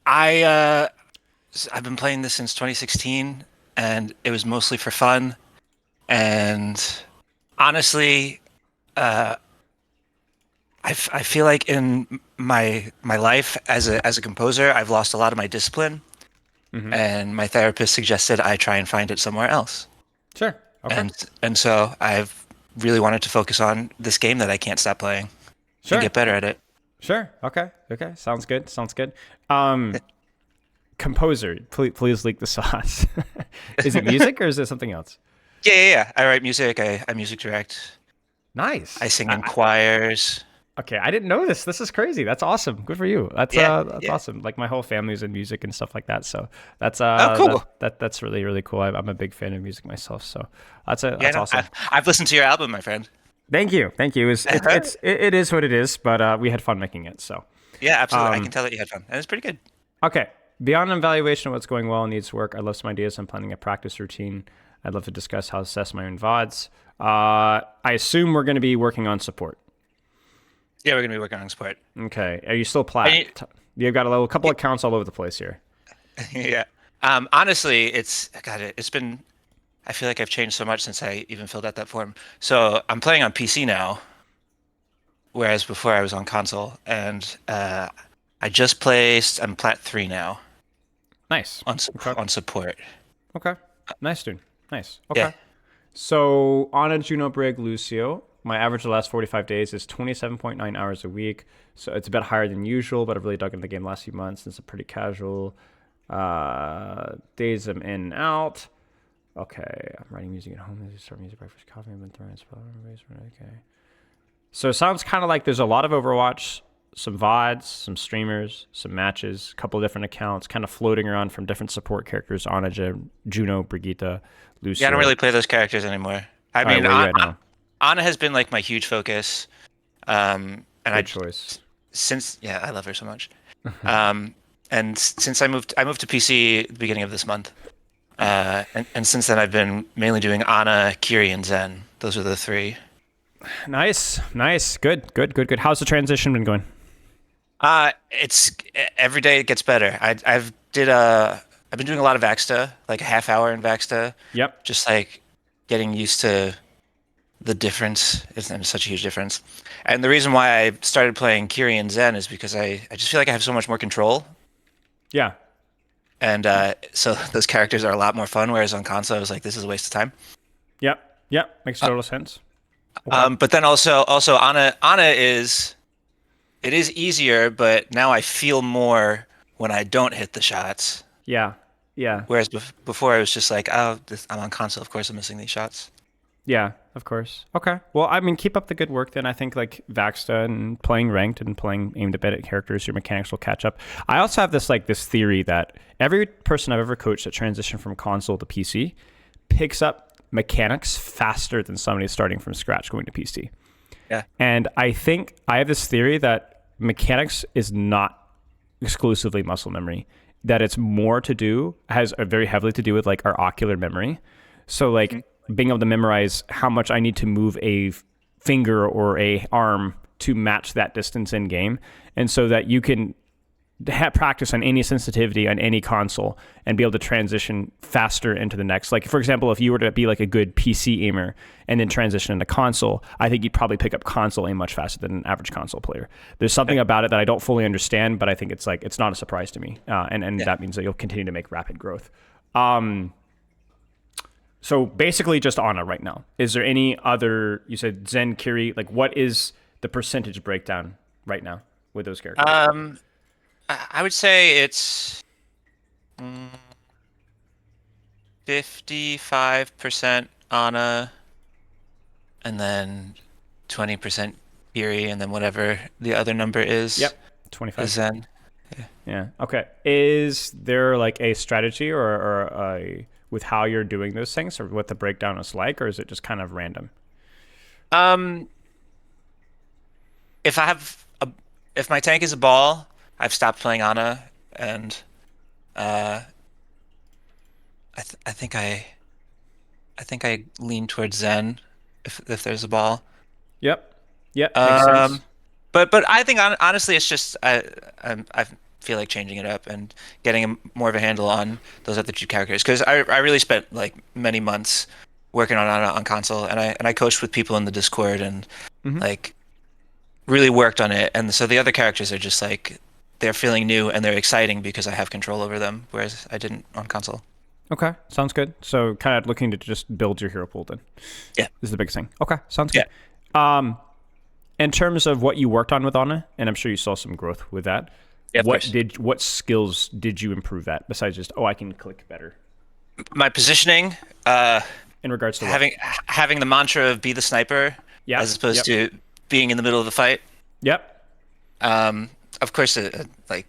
I've been playing this since 2016, and it was mostly for fun. And honestly, uh, I feel like in my life as a composer, I've lost a lot of my discipline, Hmm. and my therapist suggested I try and find it somewhere else. Sure. Okay. And so I've really wanted to focus on this game that I can't stop playing and Sure. get better at it. Sure. Okay. Okay. Sounds good. Sounds good. Um, Composer, please leak the sauce. Is it music or is it something else? Yeah. I write music. I music direct. I Nice. sing in choirs. Okay, I didn't know this. This is crazy. That's awesome. Good for you. Yeah, That's yeah. awesome. Like my whole family's in music and stuff like that. So Oh, cool. that's really cool. I'm a big fan of music myself. So Yeah, that's no, awesome. I've listened to your album, my friend. Thank you, thank you. It is what it is. But we had fun making it. So Yeah, absolutely. I can um, tell that you had fun, and it's pretty good. okay. Beyond an evaluation of what's going well and needs work, I love some ideas. I'm planning a practice routine. I'd love to discuss how to assess my own VODs. I assume we're going to be working on support. Yeah, we're gonna be working on support. Okay. Are you still And you, plat? You've got a little couple accounts all over the place here. yeah. Honestly, it's been. I feel like I've changed so much since I even filled out that form. So I'm playing on PC now, whereas before I was on console, and I just placed. I'm Plat 3 now Nice. on Okay. on support. Okay. Nice, dude. Nice. Yeah. Okay. So on a Juno Brig Lucio, my average the last 45 days is 27.9 hours a week. So it's a bit higher than usual, but I've really dug into the game the last few months. It's a pretty casual days I'm in and out. Okay. I'm writing music at home. I start music, breakfast, coffee. I've been throwing okay. So it sounds kind of like there's a lot of Overwatch, some VODs, some streamers, some matches, a couple of different accounts, kind of floating around from different support characters: Anaja, Juno, Brigitte, Yeah, I don't Lucio. really play those characters anymore. I All right, mean, where are you at now? Anna has been like my huge focus. And Good choice. since yeah, I love her so much. Um, and since I moved to PC at the beginning of this month. And since then I've been mainly doing Anna, Kiri, and Zen. Those are the three. Nice, nice, good. How's the transition been going? It's every day it gets better. I've been doing a lot of Vaxta, like a half hour in Vaxta, Yep. just like getting used to the difference. It's such a huge difference. And the reason why I started playing Kiri and Zen is because I just feel like I have so much more control. Yeah. And so those characters are a lot more fun, whereas on console I was like, this is a waste of time. Yep. Yep. Makes Uh, total sense. Okay. but then also Anna is it is easier, but now I feel more when I don't hit the shots. Yeah. Yeah. Whereas before I was just like, oh, I'm on console, of course I'm missing these shots. Yeah, of course. Okay. Well, I mean, keep up the good work then. I think like Vaxta and playing ranked and playing aimed a bit at characters, your mechanics will catch up. I also have this theory that every person I've ever coached that transitioned from console to PC picks up mechanics faster than somebody starting from scratch going to PC. Yeah. And I think I have this theory that mechanics is not exclusively muscle memory, that it's more to do, has very heavily to do with like our ocular memory. So like Mhm. being able to memorize how much I need to move a finger or a arm to match that distance in game. And so that you can practice on any sensitivity on any console and be able to transition faster into the next. Like, for example, if you were to be like a good PC aimer and then transition into console, I think you'd probably pick up console aim much faster than an average console player. There's something about it that I don't fully understand, but I think it's like, it's not a surprise to me. And Yeah. that means that you'll continue to make rapid growth. Um, so basically just Ana right now. Is there any other, you said Zen, Kiri, like what is the percentage breakdown right now with those characters? Um, I would say it's 55% Anna, and then 20% Kiri, and then whatever the other number Yep. is 25. Zen. Yeah. Okay. Is there like a strategy or a with how you're doing those things or what the breakdown is like, or is it just kind of random? Um, if I have a, if my tank is a ball, I've stopped playing Ana, and uh, I think I think I lean towards Zen if there's a ball. Yep. Yep. Makes sense. Um, but I think honestly, it's just feel like changing it up and getting more of a handle on those other two characters. Because I really spent like many months working on console, and I coached with people in the Discord and Hmm. like really worked on it. And so the other characters are just like they're feeling new and they're exciting because I have control over them, whereas I didn't on console. Okay, sounds good. So kind of looking to just build your hero pool then. Yeah. Is the biggest thing. Okay, sounds Yeah. good. In terms of what you worked on with Anna, and I'm sure you saw some growth with that. Yeah, of course. What skills did you improve at besides just I can click better? My positioning, In regards to having the mantra of be the sniper Yeah. as opposed Yep. to being in the middle of the fight. Yep. Of course, like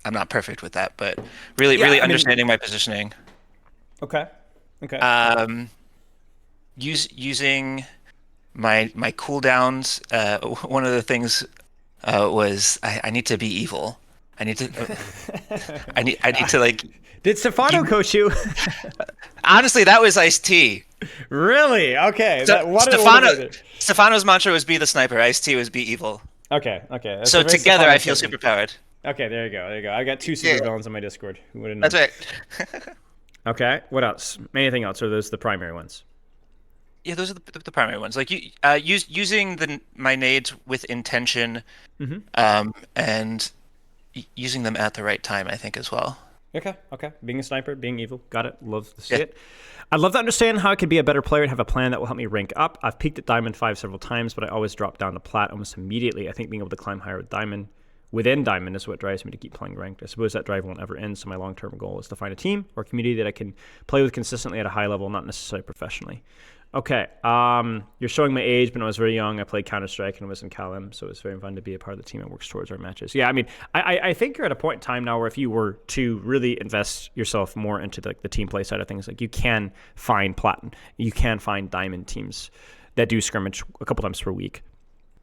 I'm not perfect with that, but really, Yeah, really I mean- understanding my positioning. Okay. Okay. Using my cooldowns. One of the things was I need to be evil. I need to. I need to like. Did Stefano coach you? Honestly, that was Ice-T. Really? Okay. Stefano's mantra was be the sniper. Ice-T was be evil. Okay. Okay. That's So a very together, Stefano I feel coaching. superpowered. Okay. There you go. There you go. I got two super villains on my Discord. Who would have known? That's right. Okay. What else? Anything else? Or are those the primary ones? Yeah, those are the primary ones. Like using my nades with intention, and using them at the right time, I think as well. Okay. Okay. Being a sniper, being evil. Got it. Love to see it. I'd love to understand how I could be a better player and have a plan that will help me rank up. I've peaked at Diamond 5 several times, but I always drop down to Plat almost immediately. I think being able to climb higher with Diamond, within Diamond, is what drives me to keep playing ranked. I suppose that drive won't ever end, so my long-term goal is to find a team or community that I can play with consistently at a high level, not necessarily professionally. Okay, you're showing my age, but when I was very young, I played Counter-Strike and was in Cal-Am, so it's very fun to be a part of the team that works towards our matches. Yeah, I mean, I think you're at a point in time now where if you were to really invest yourself more into the team play side of things, like you can find Platinum, you can find Diamond teams that do scrimmage a couple times per week.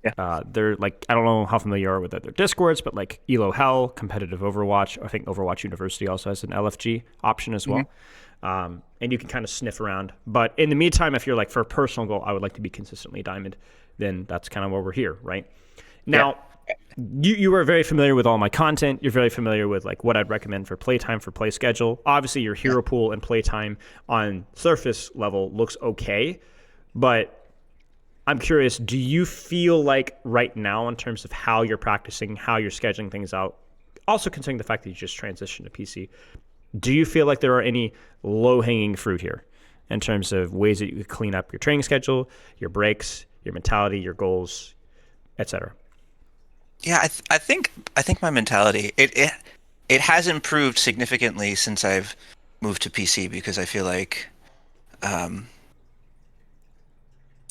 Yeah. They're like, I don't know how familiar you are with their Discords, but like Elo Hell, competitive Overwatch. I think Overwatch University also has an LFG option as well. And you can kind of sniff around. But in the meantime, if you're like, for a personal goal, I would like to be consistently Diamond, then that's kind of why we're here, right? Now, you are very familiar with all my content. You're very familiar with like what I'd recommend for playtime, for play schedule. Obviously, your hero pool and playtime on surface level looks okay, but I'm curious, do you feel like right now in terms of how you're practicing, how you're scheduling things out, also considering the fact that you just transitioned to PC, do you feel like there are any low-hanging fruit here in terms of ways that you could clean up your training schedule, your breaks, your mentality, your goals, etc.? Yeah, I think my mentality it has improved significantly since I've moved to PC because I feel like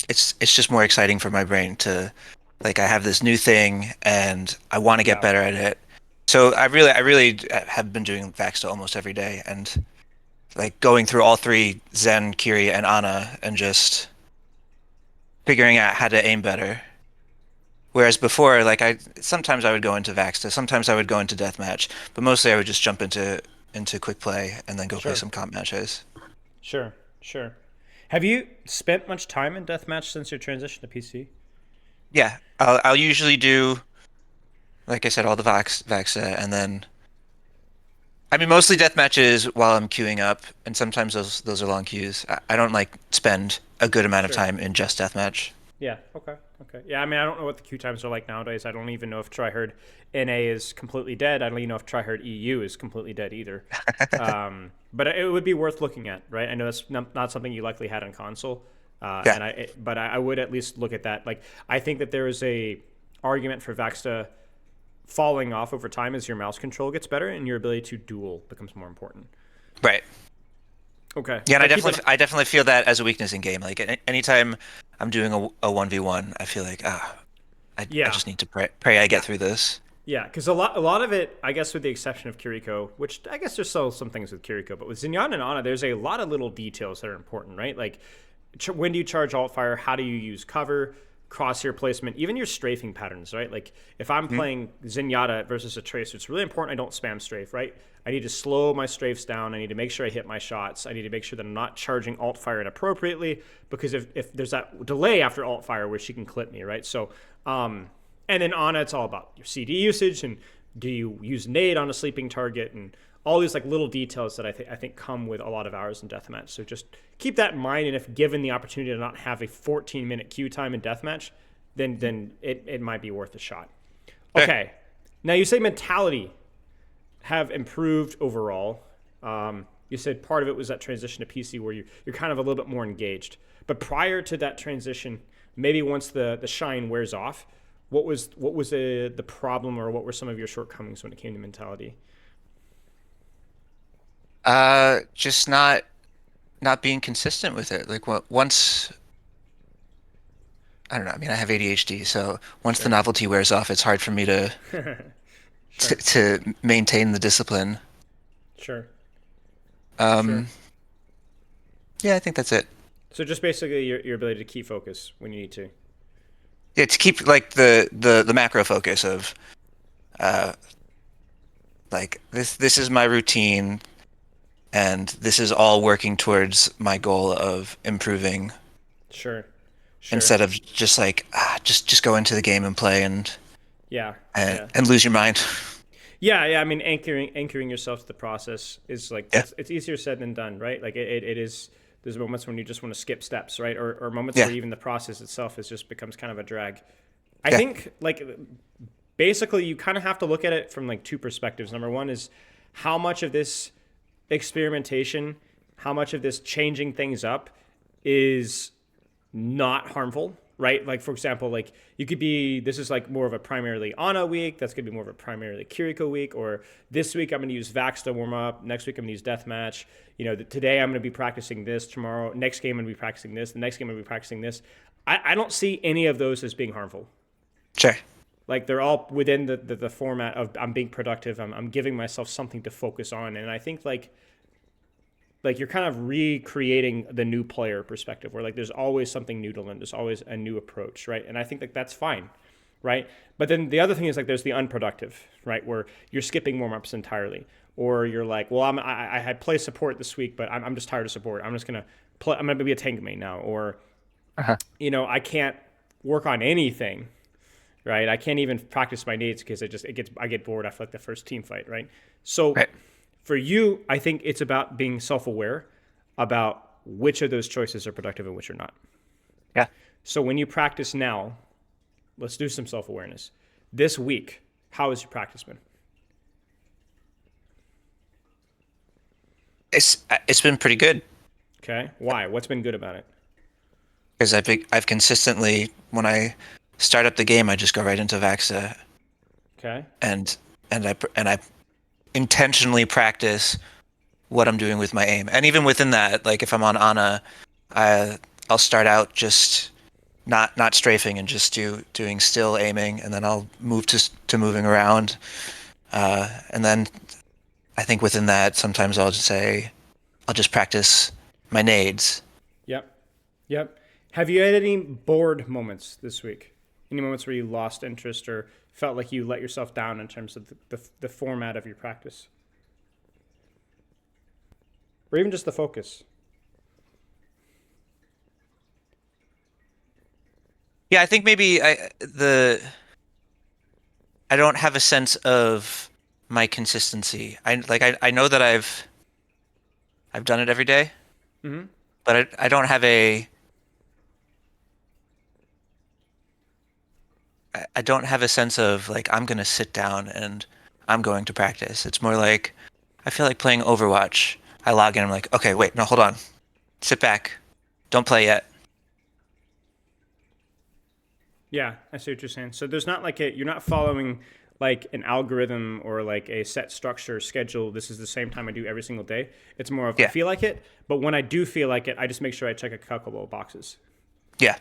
it's just more exciting for my brain to like I have this new thing and I want to get better at it. So I really have been doing Vaxta almost every day and like going through all three Zen, Kiri, and Ana and just figuring out how to aim better. Whereas before, like sometimes I would go into Vaxta, sometimes I would go into deathmatch, but mostly I would just jump into quick play and then go play some comp matches. Sure. Have you spent much time in deathmatch since your transition to PC? Yeah, I'll usually do, like I said, all the Vaxa, and then, I mean, mostly death matches while I'm queuing up, and sometimes those are long queues. I don't like spend a good amount of time in just deathmatch. Yeah. Okay. Yeah. I mean, I don't know what the queue times are like nowadays. I don't even know if Tryhard NA is completely dead. I don't even know if Tryhard EU is completely dead either. But it would be worth looking at, right? I know that's not something you likely had on console. But I would at least look at that. Like, I think that there is a argument for Vaxta falling off over time as your mouse control gets better and your ability to duel becomes more important. Right. Okay. Yeah, and I definitely feel that as a weakness in game. Like anytime I'm doing a 1v1, I feel like I just need to pray I get through this. Yeah, because a lot of it, I guess, with the exception of Kiriko, which I guess there's still some things with Kiriko, but with Zenyatta and Ana, there's a lot of little details that are important, right? Like, when do you charge alt fire? How do you use cover? Crosshair placement, even your strafing patterns, right? Like, if I'm playing Zenyatta versus a Tracer, it's really important I don't spam strafe, right? I need to slow my strafes down. I need to make sure I hit my shots. I need to make sure that I'm not charging alt fire inappropriately, because if there's that delay after alt fire where she can clip me, right? So, and then Ana, it's all about your CD usage and Do you use nade on a sleeping target? And all these like little details that I think come with a lot of hours in deathmatch. So just keep that in mind. And if given the opportunity to not have a 14-minute queue time in deathmatch, then it might be worth a shot. Okay. Now you say mentality have improved overall. You said part of it was that transition to PC where you're kind of a little bit more engaged. But prior to that transition, maybe once the shine wears off, what was the problem, or what were some of your shortcomings when it came to mentality? Just not being consistent with it. Like once I don't know. I mean, I have ADHD, so once the Sure. novelty wears off, it's hard for me to Sure. to maintain the discipline. Sure. Sure. Um, yeah, I think that's it. So just basically your ability to keep focus when you need to. Yeah, to keep like the macro focus of uh like this is my routine and this is all working towards my goal of improving Sure. Sure. instead of just like just go into the game and play Yeah. and, Yeah. and lose your mind. Yeah, yeah. I mean, anchoring yourself to the process is like Yeah. it's easier said than done, right? Like it is. There's moments when you just want to skip steps, right? Or moments Yeah. where even the process itself is just becomes kind of a drag. I Yeah. think like basically you kind of have to look at it from like two perspectives. Number one is how much of this experimentation, how much of this changing things up is not harmful, right? Like for example, like you could be this is like more of a primarily Ana week, that's gonna be more of a primarily Kiriko week, or this week I'm gonna use Vax to warm up, next week I'm gonna use Deathmatch. Today I'm gonna be practicing this, tomorrow, next game I'm gonna be practicing this, the next game I'm gonna be practicing this. I don't see any of those as being harmful. Sure. Like they're all within the format of I'm being productive, I'm giving myself something to focus on. And I think like you're kind of recreating the new player perspective where like there's always something new to learn, there's always a new approach, right? And I think like that's fine, right? But then the other thing is like there's the unproductive, right, where you're skipping warm-ups entirely, or you're like, well, I had play support this week, but I'm just tired of support, I'm just gonna play, I'm gonna be a tank main now, or Uh-huh. I can't work on anything, right? I can't even practice my nades because I get bored after like the first team fight, right? So Right. for you, I think it's about being self-aware about which of those choices are productive and which are not. Yeah. So when you practice now, let's do some self-awareness. This week, how has your practice been? It's been pretty good Okay. Why? What's been good about it? because I've consistently when I start up the game, I just go right into Vaxa Okay. and I intentionally practice what I'm doing with my aim. And even within that, like if I'm on Ana, I'll start out just not strafing and just doing still aiming, and then I'll move to moving around. And then I think within that, sometimes I'll just practice my nades. Yep. Yep. Have you had any bored moments this week? Any moments where you lost interest or felt like you let yourself down in terms of the format of your practice? Or even just the focus? Yeah, I think maybe I don't have a sense of my consistency. I know that I've done it every day, Mm-hmm. but I don't have I don't have a sense of like I'm gonna sit down and I'm going to practice. It's more like I feel like playing Overwatch. I log in, I'm like, okay, wait, no, hold on. Sit back. Don't play yet. Yeah, I see what you're saying. So there's not like you're not following like an algorithm or like a set structure schedule. This is the same time I do every single day. It's more of I Yeah. feel like it, but when I do feel like it, I just make sure I check a couple of boxes. Yeah.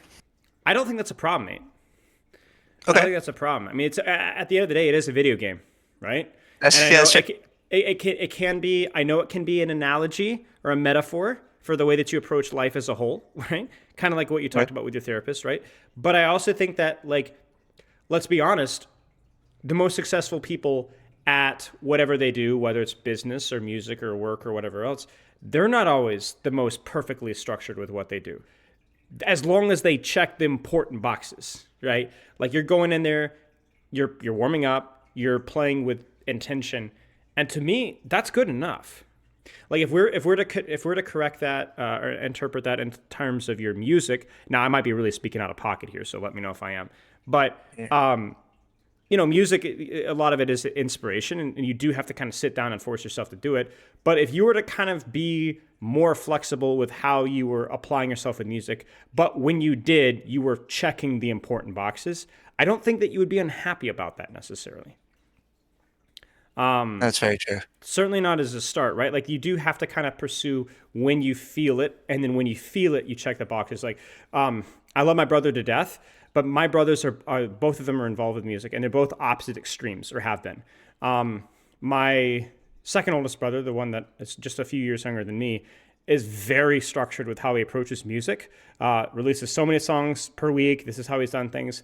I don't think that's a problem, mate. I don't Okay. think that's a problem. I mean, it's at the end of the day, it is a video game, right? And I know That's true. it can be. I know it can be an analogy or a metaphor for the way that you approach life as a whole, right? Kind of like what you Right. talked about with your therapist, right? But I also think that, like, let's be honest, the most successful people at whatever they do, whether it's business or music or work or whatever else, they're not always the most perfectly structured with what they do as long as they check the important boxes, right? Like you're going in there, you're warming up, you're playing with intention, and to me, that's good enough. Like if we're to correct that or interpret that in terms of your music, now I might be really speaking out of pocket here, so let me know if I am. But music, a lot of it is inspiration, and you do have to kind of sit down and force yourself to do it. But if you were to kind of be more flexible with how you were applying yourself with music, but when you did, you were checking the important boxes, I don't think that you would be unhappy about that necessarily. That's very true. Certainly not as a start, right? Like you do have to kind of pursue when you feel it, and then when you feel it, you check the boxes. Like, I love my brother to death, but my brothers are both of them are involved with music, and they're both opposite extremes, or have been. My second oldest brother, the one that is just a few years younger than me, is very structured with how he approaches music. Releases so many songs per week. This is how he's done things.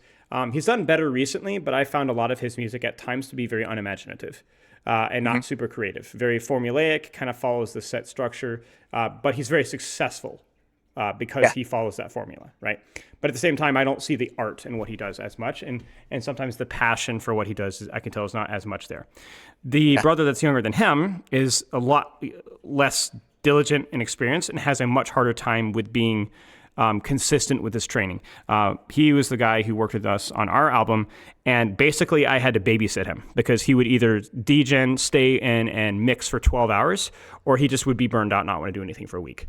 He's done better recently, but I found a lot of his music at times to be very unimaginative. And not super creative, very formulaic, kind of follows the set structure, but he's very successful because he follows that formula, right? But at the same time, I don't see the art in what he does as much, and sometimes the passion for what he does, I can tell, is not as much there. The brother that's younger than him is a lot less diligent and experienced, and has a much harder time with being consistent with his training. He was the guy who worked with us on our album, and basically I had to babysit him because he would either degen, stay in, and mix for 12 hours, or he just would be burned out and not want to do anything for a week.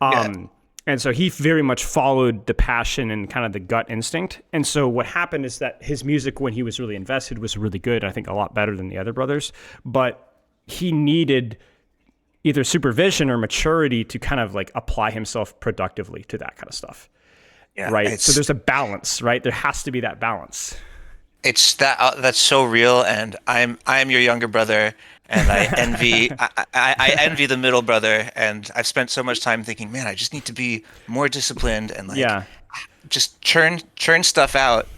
And so he very much followed the passion and kind of the gut instinct. And so what happened is that his music, when he was really invested, was really good. I think a lot better than the other brothers, but he needed either supervision or maturity to kind of like apply himself productively to that kind of stuff. Yeah, right. So there's a balance, right? There has to be that balance. It's that's so real, and I'm your younger brother, and I envy I envy the middle brother, and I've spent so much time thinking, man, I just need to be more disciplined and just churn stuff out.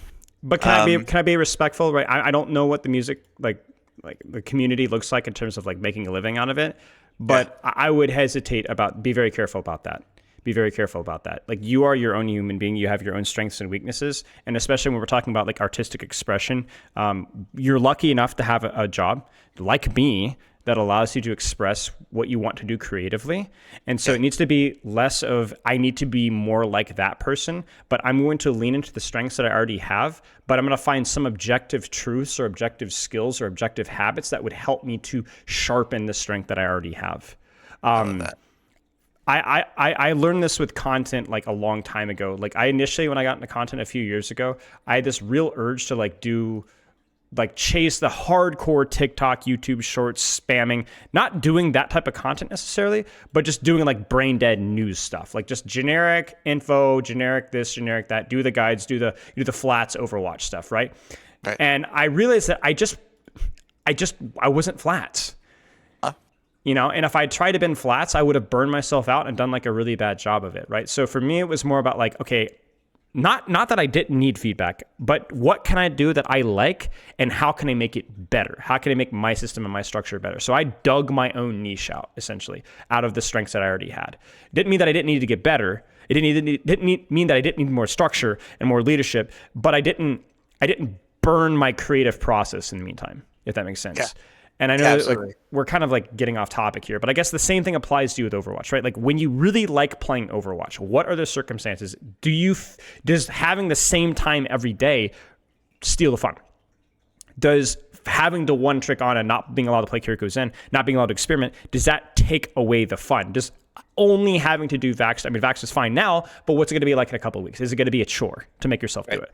But can I be respectful, right? I don't know what the music like the community looks like in terms of like making a living out of it. But I would hesitate be very careful about that. Be very careful about that. Like you are your own human being. You have your own strengths and weaknesses. And especially when we're talking about like artistic expression, you're lucky enough to have a job like me that allows you to express what you want to do creatively. And so it needs to be less of, I need to be more like that person, but I'm going to lean into the strengths that I already have, but I'm going to find some objective truths or objective skills or objective habits that would help me to sharpen the strength that I already have. I learned this with content like a long time ago. Like I initially, when I got into content a few years ago, I had this real urge to chase the hardcore TikTok, YouTube shorts, spamming, not doing that type of content necessarily, but just doing like brain dead news stuff, like just generic info, generic this, generic that, do the guides, do the flats Overwatch stuff. Right. And I realized that I wasn't flats, and if I tried to been flats, I would have burned myself out and done like a really bad job of it. Right. So for me, it was more about like, okay, not that I didn't need feedback, but what can I do that I like, and how can I make it better? How can I make my system and my structure better? So I dug my own niche out, essentially, out of the strengths that I already had. It didn't mean that I didn't need to get better. It didn't mean that I didn't need more structure and more leadership, but I didn't burn my creative process in the meantime, if that makes sense. Yeah. And I know that, like, we're kind of like getting off topic here, but I guess the same thing applies to you with Overwatch, right? Like when you really like playing Overwatch, what are the circumstances? Does having the same time every day steal the fun? Does having the one trick on and not being allowed to play Kiriko Zen, not being allowed to experiment, does that take away the fun? Does only having to do Vax, Vax is fine now, but what's it going to be like in a couple of weeks? Is it going to be a chore to make yourself do it?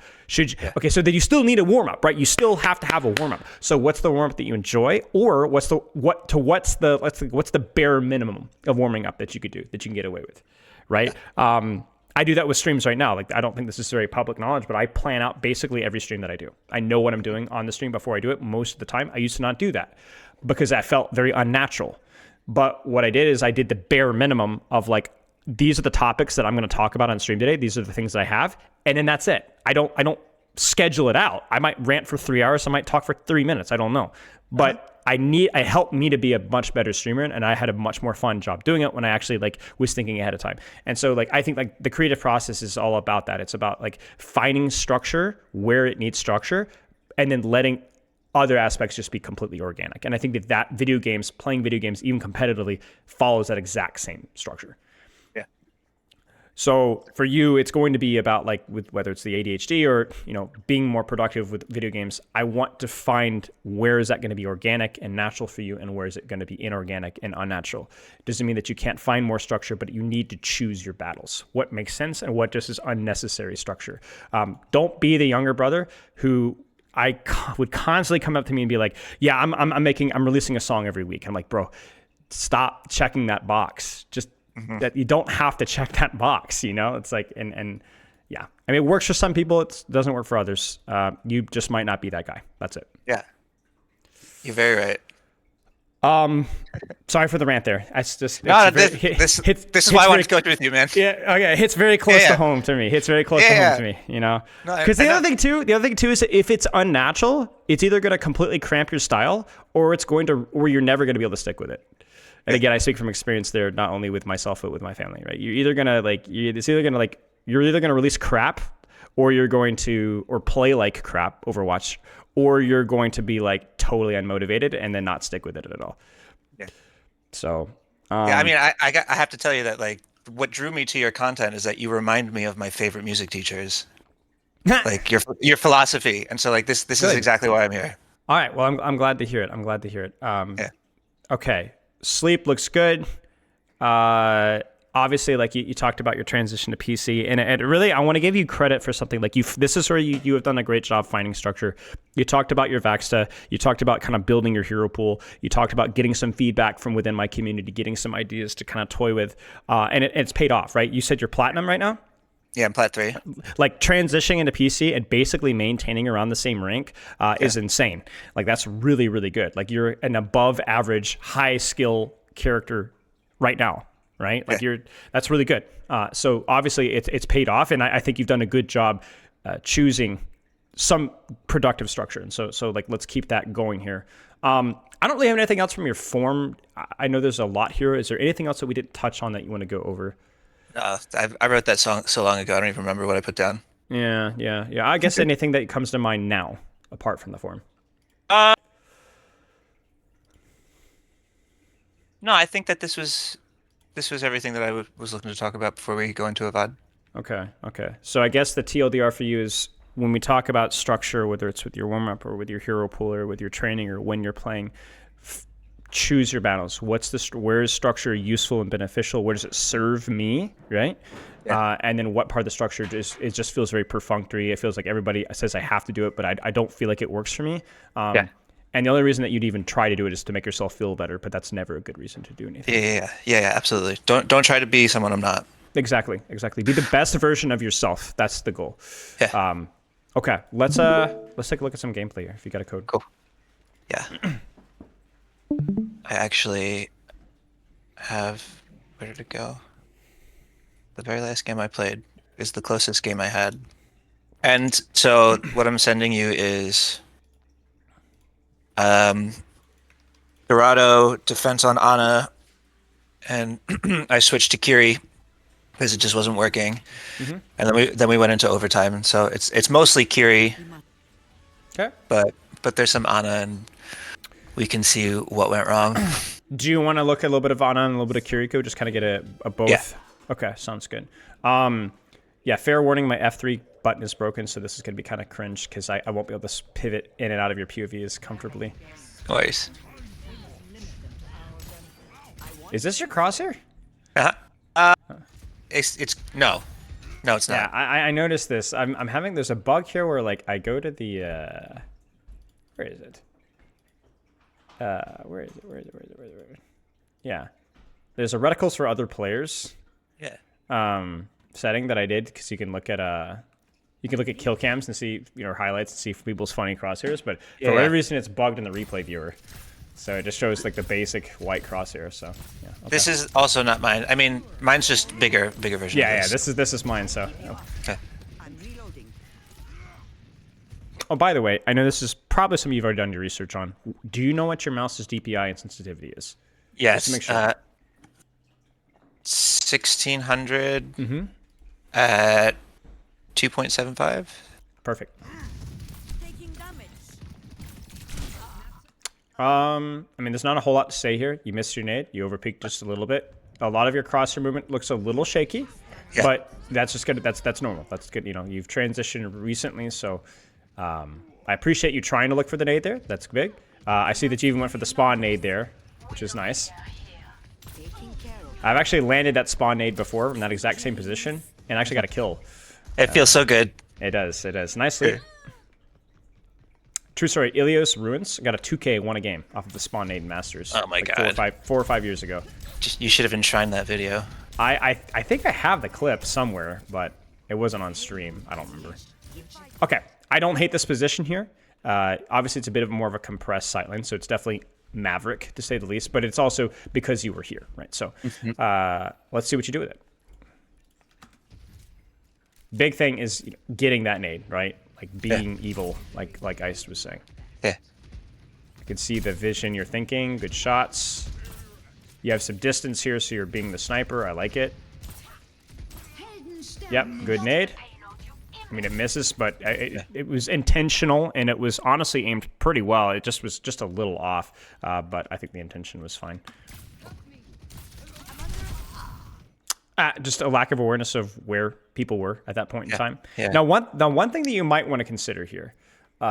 Okay, so then you still need a warm up, right? You still have to have a warm up. So what's the warm up that you enjoy, or what's the bare minimum of warming up that you could do, that you can get away with, right? I do that with streams right now. Like, I don't think this is very public knowledge, but I plan out basically every stream that I do. I know what I'm doing on the stream before I do it most of the time. I used to not do that because that felt very unnatural. But what I did is I did the bare minimum of like, these are the topics that I'm going to talk about on stream today. These are the things that I have. And then that's it. I don't schedule it out. I might rant for 3 hours. I might talk for 3 minutes. I don't know. But it helped me to be a much better streamer, and I had a much more fun job doing it when I actually like was thinking ahead of time. And so like I think like the creative process is all about that. It's about like finding structure where it needs structure, and then other aspects just be completely organic. And I think that playing video games, even competitively, follows that exact same structure. Yeah. So for you, it's going to be about like with whether it's the ADHD or, you know, being more productive with video games. I want to find where is that going to be organic and natural for you, and where is it going to be inorganic and unnatural. It doesn't mean that you can't find more structure, but you need to choose your battles. What makes sense and what just is unnecessary structure. Don't be the younger brother who would constantly come up to me and be like, yeah, I'm releasing a song every week. I'm like, bro, stop checking that box. Just that you don't have to check that box, you know? It's like, and yeah. I mean, it works for some people. It doesn't work for others. You just might not be that guy. That's it. Yeah. You're very right. Sorry for the rant there. This is why I wanted to go through with you, man. Yeah, okay. It hits very close to home to me. Hits very close to home to me, you know? Because the other thing too is that if it's unnatural, it's either going to completely cramp your style, or you're never going to be able to stick with it. And again, I speak from experience there, not only with myself, but with my family, right? You're either going to release crap, or you're going to, or play like crap, Overwatch, or you're going to be like totally unmotivated and then not stick with it at all. Yeah. So, yeah, I mean, I have to tell you that like what drew me to your content is that you remind me of my favorite music teachers, like your philosophy, and so like this is exactly why I'm here. All right, well, I'm glad to hear it. I'm glad to hear it. Yeah. Okay. Sleep looks good. Obviously, like you talked about your transition to PC, and really, I want to give you credit for something. Like this is where you have done a great job finding structure. You talked about your Vaxta. You talked about kind of building your hero pool. You talked about getting some feedback from within my community, getting some ideas to kind of toy with, and it's paid off, right? You said you're platinum right now? Yeah, I'm Plat 3. Like transitioning into PC and basically maintaining around the same rank is insane. Like that's really, really good. Like you're an above average, high skill character right now, right? Like that's really good. So obviously it's paid off, and I think you've done a good job choosing some productive structure. And so like let's keep that going here. I don't really have anything else from your form. I know there's a lot here. Is there anything else that we didn't touch on that you want to go over? I wrote that song so long ago, I don't even remember what I put down. Yeah. I guess anything that comes to mind now, apart from the form. No, I think that this was everything that I was looking to talk about before we go into a VOD. Okay. So I guess the TLDR for you is when we talk about structure, whether it's with your warm-up or with your hero pool or with your training or when you're playing, choose your battles. Where is structure useful and beneficial? Where does it serve me, right? Yeah. And then what part of the structure just feels very perfunctory. It feels like everybody says I have to do it, but I don't feel like it works for me. And the only reason that you'd even try to do it is to make yourself feel better, but that's never a good reason to do anything. Yeah, absolutely. Don't try to be someone I'm not. Exactly. Be the best version of yourself. That's the goal. Yeah. Okay. Let's take a look at some gameplay here. If you got a code. Cool. Yeah. I actually have, where did it go? The very last game I played is the closest game I had. And so what I'm sending you is Dorado, defense on Ana, and I switched to Kiri because it just wasn't working. Mm-hmm. And then we went into overtime, and so it's mostly Kiri. Okay. But there's some Ana, and we can see what went wrong. Do you want to look at a little bit of Ana and a little bit of Kiriko? Just kind of get a both? Yeah. Okay, sounds good. Fair warning, my F3 button is broken, so this is going to be kind of cringe because I won't be able to pivot in and out of your POVs comfortably. Nice. Is this your crosshair? It's no, it's not. Yeah, I noticed this. I'm having, there's a bug here where like I go to the where is it? Where is it? Yeah, there's a reticles for other players. Yeah. Setting that I did because you can look at kill cams and see highlights and see people's funny crosshairs, but for whatever reason it's bugged in the replay viewer, so it just shows like the basic white crosshair. So yeah. Okay. This is also not mine. I mean, mine's just bigger version. Yeah. This is mine. So. Okay. Oh, by the way, I know this is probably something you've already done your research on. Do you know what your mouse's DPI and sensitivity is? Yes. Just to make sure. 1600 at 2.75. Perfect. I mean, there's not a whole lot to say here. You missed your nade. You overpeaked just a little bit. A lot of your crosshair movement looks a little shaky, but that's just good. That's normal. That's good. You know, you've transitioned recently, so I appreciate you trying to look for the nade there. That's big. I see that you even went for the spawn nade there, which is nice. I've actually landed that spawn nade before from that exact same position, and actually got a kill. It feels so good. It does. It does. Nicely. True story. Ilios Ruins got a 2K won a game off of the spawn nade Masters. Oh my god! 4 or 5 years ago. You should have enshrined that video. I think I have the clip somewhere, but it wasn't on stream. I don't remember. Okay, I don't hate this position here. Obviously, it's a bit more of a compressed sight line, so it's definitely Maverick to say the least. But it's also because you were here, right? So let's see what you do with it. Big thing is getting that nade, right? Like being evil, like Ice was saying. Yeah. I can see the vision you're thinking. Good shots. You have some distance here, so you're being the sniper. I like it. Yep, good nade. I mean, it misses, but it was intentional, and it was honestly aimed pretty well. It just was just a little off, but I think the intention was fine. Just a lack of awareness of where people were at that point in time. Yeah. Now, one thing that you might want to consider here,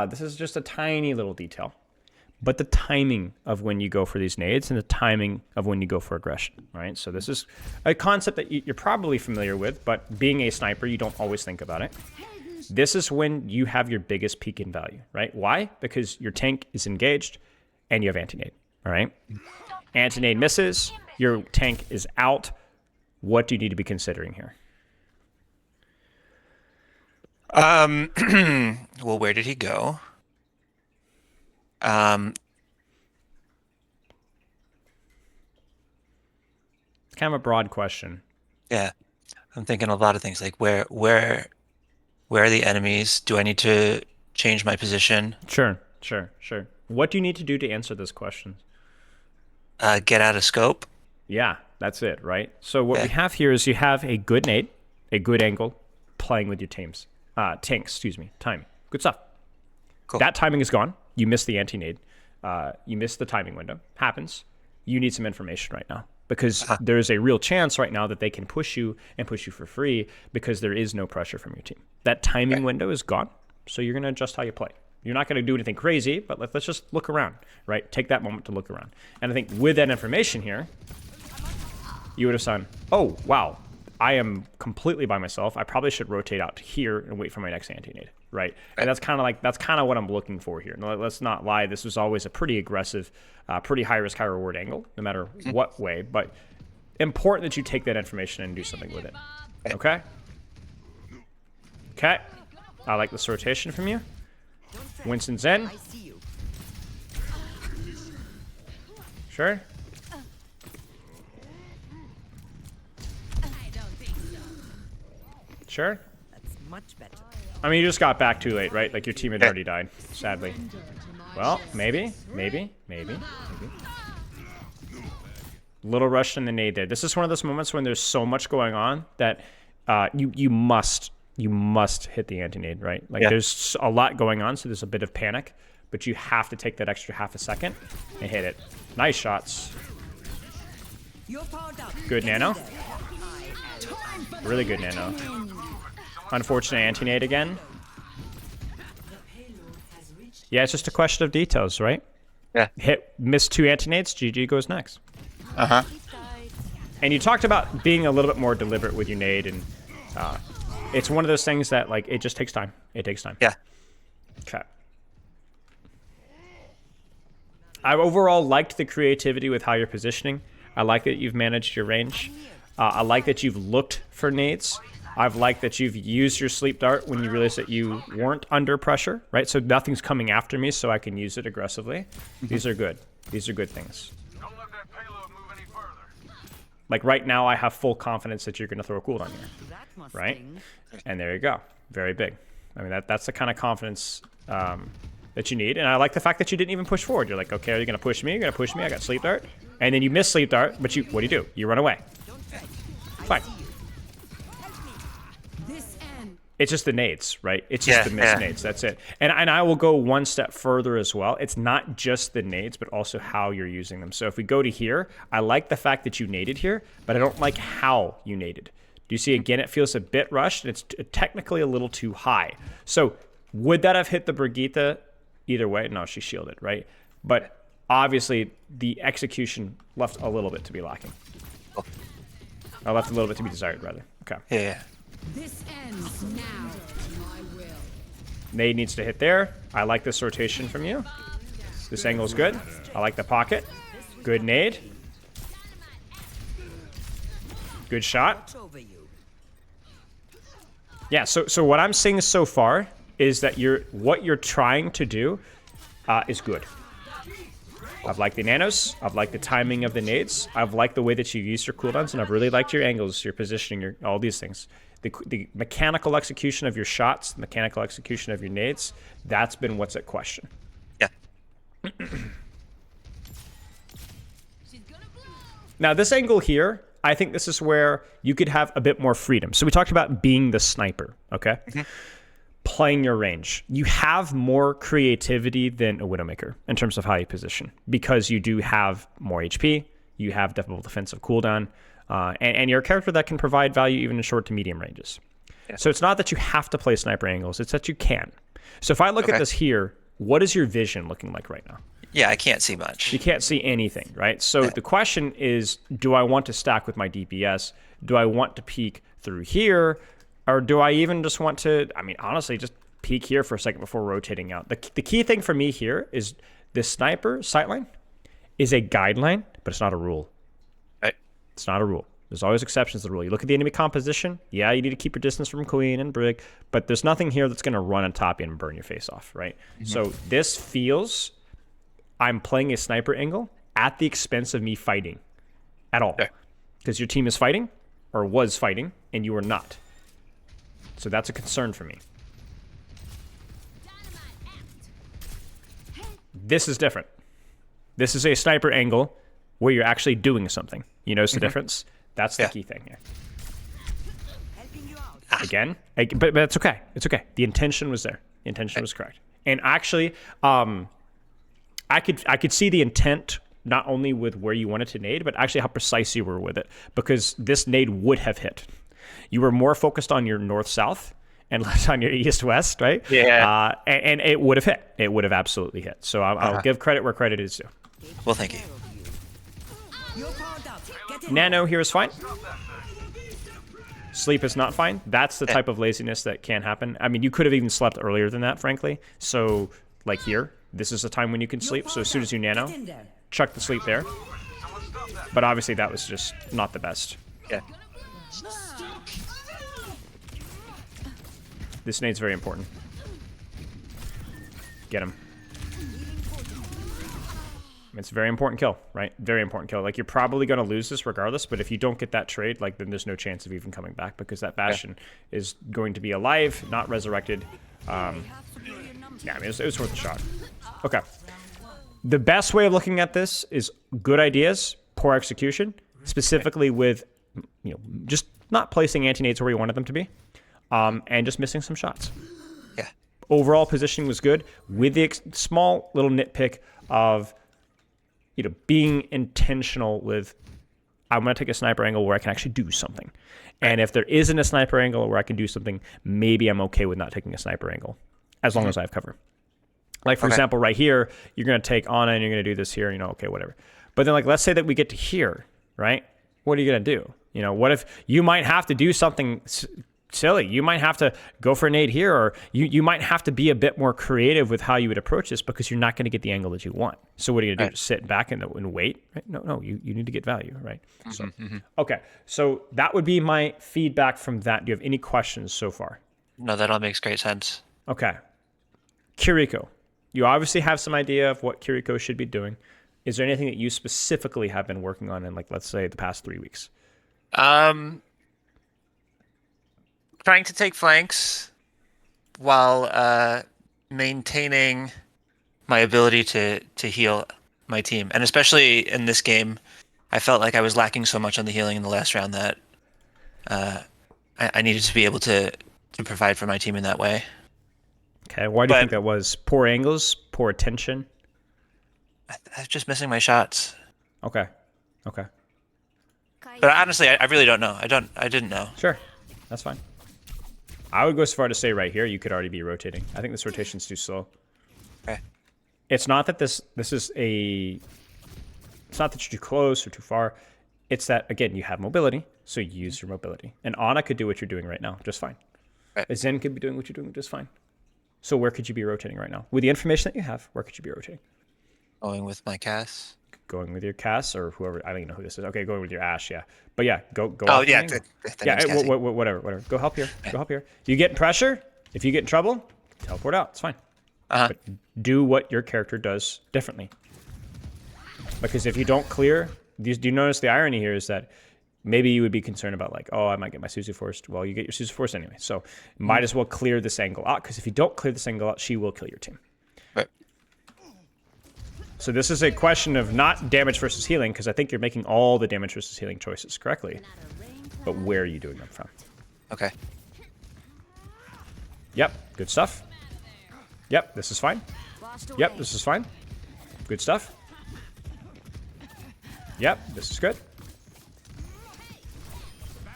this is just a tiny little detail, but the timing of when you go for these nades and the timing of when you go for aggression, right? So this is a concept that you're probably familiar with, but being a sniper, you don't always think about it. This is when you have your biggest peak in value, right? Why? Because your tank is engaged and you have anti-nade, all right? Anti-nade misses, your tank is out. What do you need to be considering here? Well, where did he go? It's kind of a broad question. Yeah, I'm thinking a lot of things like where are the enemies? Do I need to change my position? Sure. What do you need to do to answer this question? Get out of scope. Yeah, that's it, right? So what we have here is you have a good nade, a good angle, playing with your tanks, timing. Good stuff. Cool. That timing is gone. You missed the anti-nade. You missed the timing window. Happens. You need some information right now because there's a real chance right now that they can push you and push you for free because there is no pressure from your team. That timing window is gone, so you're going to adjust how you play. You're not going to do anything crazy, but let's just look around, right? Take that moment to look around. And I think with that information here, you would have said, oh, wow, I am completely by myself. I probably should rotate out to here and wait for my next anti-nade, right? And that's kind of what I'm looking for here. Now, let's not lie. This was always a pretty aggressive, pretty high risk, high reward angle, no matter what way. But important that you take that information and do something with it. Okay? Okay. I like this rotation from you. Winston's in. Sure. Sure. That's much better. I mean, you just got back too late, right? Like your team had already died, sadly. Well, maybe. Little rush in the nade there. This is one of those moments when there's so much going on that you must hit the anti-nade, right? Like there's a lot going on, so there's a bit of panic, but you have to take that extra half a second and hit it. Nice shots. Good nano. Really good nano. Unfortunate anti-nade again. Yeah, it's just a question of details, right? Yeah. Miss 2 anti-nades, GG goes next. Uh-huh. And you talked about being a little bit more deliberate with your nade, and it's one of those things that, like, it just takes time. It takes time. Yeah. Okay. I overall liked the creativity with how you're positioning. I like that you've managed your range. I like that you've looked for nades. I've liked that you've used your sleep dart when you realize that you weren't under pressure, right? So nothing's coming after me, so I can use it aggressively. These are good. These are good things. Don't let that payload move any further. Like right now, I have full confidence that you're going to throw a cooldown here, right? And there you go. Very big. I mean, that's the kind of confidence that you need. And I like the fact that you didn't even push forward. You're like, okay, are you going to push me? You're going to push me? I got sleep dart. And then you miss sleep dart, but what do? You run away. Fine. It's just the nades, right? It's just the missed nades. That's it. And I will go one step further as well. It's not just the nades, but also how you're using them. So if we go to here, I like the fact that you naded here, but I don't like how you naded. Do you see, again, it feels a bit rushed, and it's technically a little too high. So would that have hit the Brigitte either way? No, she shielded, right? But obviously, the execution left a little bit to be lacking. I left a little bit to be desired, rather. Okay. Yeah. This ends now. My will. Nade needs to hit there. I like this rotation from you. This angle is good. I like the pocket. Good nade. Good shot. Yeah, so what I'm seeing so far is that what you're trying to do is good. I've liked the nanos. I've liked the timing of the nades. I've liked the way that you use your cooldowns, and I've really liked your angles, your positioning, all these things. The mechanical execution of your shots, the mechanical execution of your nades, that's been what's at question. Yeah. Now, this angle here, I think this is where you could have a bit more freedom. So we talked about being the sniper, okay? Mm-hmm. Playing your range. You have more creativity than a Widowmaker in terms of how you position, because you do have more HP, you have double defensive cooldown, and you're a character that can provide value even in short to medium ranges. Yeah. So it's not that you have to play sniper angles, it's that you can. So if I look at this here, what is your vision looking like right now? Yeah, I can't see much. You can't see anything, right? So the question is, do I want to stack with my DPS? Do I want to peek through here? Or do I even just want to, I mean, honestly, just peek here for a second before rotating out? The key thing for me here is this sniper sightline is a guideline, but it's not a rule. Right. It's not a rule. There's always exceptions to the rule. You look at the enemy composition, yeah, you need to keep your distance from Queen and Brig, but there's nothing here that's going to run on top you and burn your face off, right? Mm-hmm. So this feels, I'm playing a sniper angle at the expense of me fighting at all. Because your team is fighting, or was fighting, and you are not. So that's a concern for me. This is different. This is a sniper angle where you're actually doing something. You notice the difference? That's the key thing here. Again, but it's okay. It's okay. The intention was there. The intention was correct. And actually, I could see the intent not only with where you wanted to nade, but actually how precise you were with it, because this nade would have hit. You were more focused on your north-south and less on your east-west, right? Yeah. And it would have hit. It would have absolutely hit. So I'll give credit where credit is due. Well, thank you. Nano here is fine. Sleep is not fine. That's the type of laziness that can happen. I mean, you could have even slept earlier than that, frankly. So, like here, this is the time when you can sleep. So as soon as you nano, chuck the sleep there. But obviously that was just not the best. Yeah. This nade's very important. Get him. It's a very important kill, right? Very important kill. Like, you're probably going to lose this regardless, but if you don't get that trade, like, then there's no chance of even coming back, because that Bastion is going to be alive, not resurrected. Yeah, I mean, it was worth a shot. Okay. The best way of looking at this is good ideas, poor execution, specifically with, you know, just not placing anti-nades where you wanted them to be, and just missing some shots. Yeah. Overall positioning was good, with the small little nitpick of, you know, being intentional with, I'm going to take a sniper angle where I can actually do something. And if there isn't a sniper angle where I can do something, maybe I'm okay with not taking a sniper angle, as long as I have cover. Like, for example, right here, you're going to take Ana and you're going to do this here, you know, okay, whatever. But then, like, let's say that we get to here, right? What are you going to do? You know, what if you might have to do something silly? You might have to go for a nade here, or you might have to be a bit more creative with how you would approach this, because you're not going to get the angle that you want. So what are you going to do? Just sit back and wait? Right? No, you need to get value, right? So, okay, so that would be my feedback from that. Do you have any questions so far? No, that all makes great sense. Okay. Kiriko. You obviously have some idea of what Kiriko should be doing. Is there anything that you specifically have been working on in, like, let's say, the past 3 weeks? Trying to take flanks while maintaining my ability to heal my team. And especially in this game, I felt like I was lacking so much on the healing in the last round that I needed to be able to to provide for my team in that way. Okay, why do you But- think that was? Poor angles, poor attention. I'm just missing my shots. Okay. But honestly, I really don't know. I didn't know. Sure, that's fine. I would go so far to say right here, you could already be rotating. I think this rotation's too slow. Okay. It's not that this is a. It's not that you're too close or too far. It's that again you have mobility, so you use your mobility. And Ana could do what you're doing right now, just fine. Right. Zen could be doing what you're doing, just fine. So where could you be rotating right now? With the information that you have, where could you be rotating? Going with my Cass. Going with your Cass or whoever. I don't even know who this is. Okay, going with your Ash, yeah. But yeah, go. Oh off yeah, the angle. the Yeah, name's Cassie. whatever. Go help here. Go help here. You get in pressure. If you get in trouble, teleport out. It's fine. Uh-huh. But do what your character does differently. Because if you don't clear, do you notice the irony here is that maybe you would be concerned about like, oh, I might get my Suzu forced. Well, you get your Suzu forced anyway. So might as well clear this angle out. Because if you don't clear this angle out, she will kill your team. Right. So this is a question of not damage versus healing, because I think you're making all the damage versus healing choices correctly. But where are you doing them from? Okay. Yep, good stuff. Yep, this is fine. Yep, this is fine. Good stuff. Yep, this is good.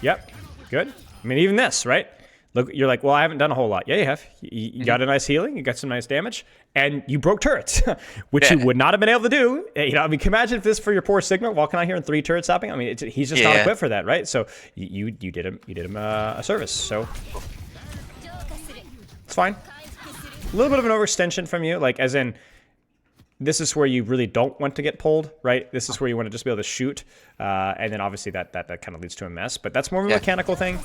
Yep, good. I mean, even this, right? Look, you're like, well, I haven't done a whole lot. Yeah, you have. You got a nice healing. You got some nice damage. And you broke turrets, which you would not have been able to do. You know, I mean, can you imagine if this for your poor Sigma walking out here and 3 turrets happening? I mean, he's just not equipped for that, right? So you did him a service. So it's fine. A little bit of an overextension from you, like as in, this is where you really don't want to get pulled, right? This is where you want to just be able to shoot, and then obviously that kind of leads to a mess. But that's more of a mechanical thing.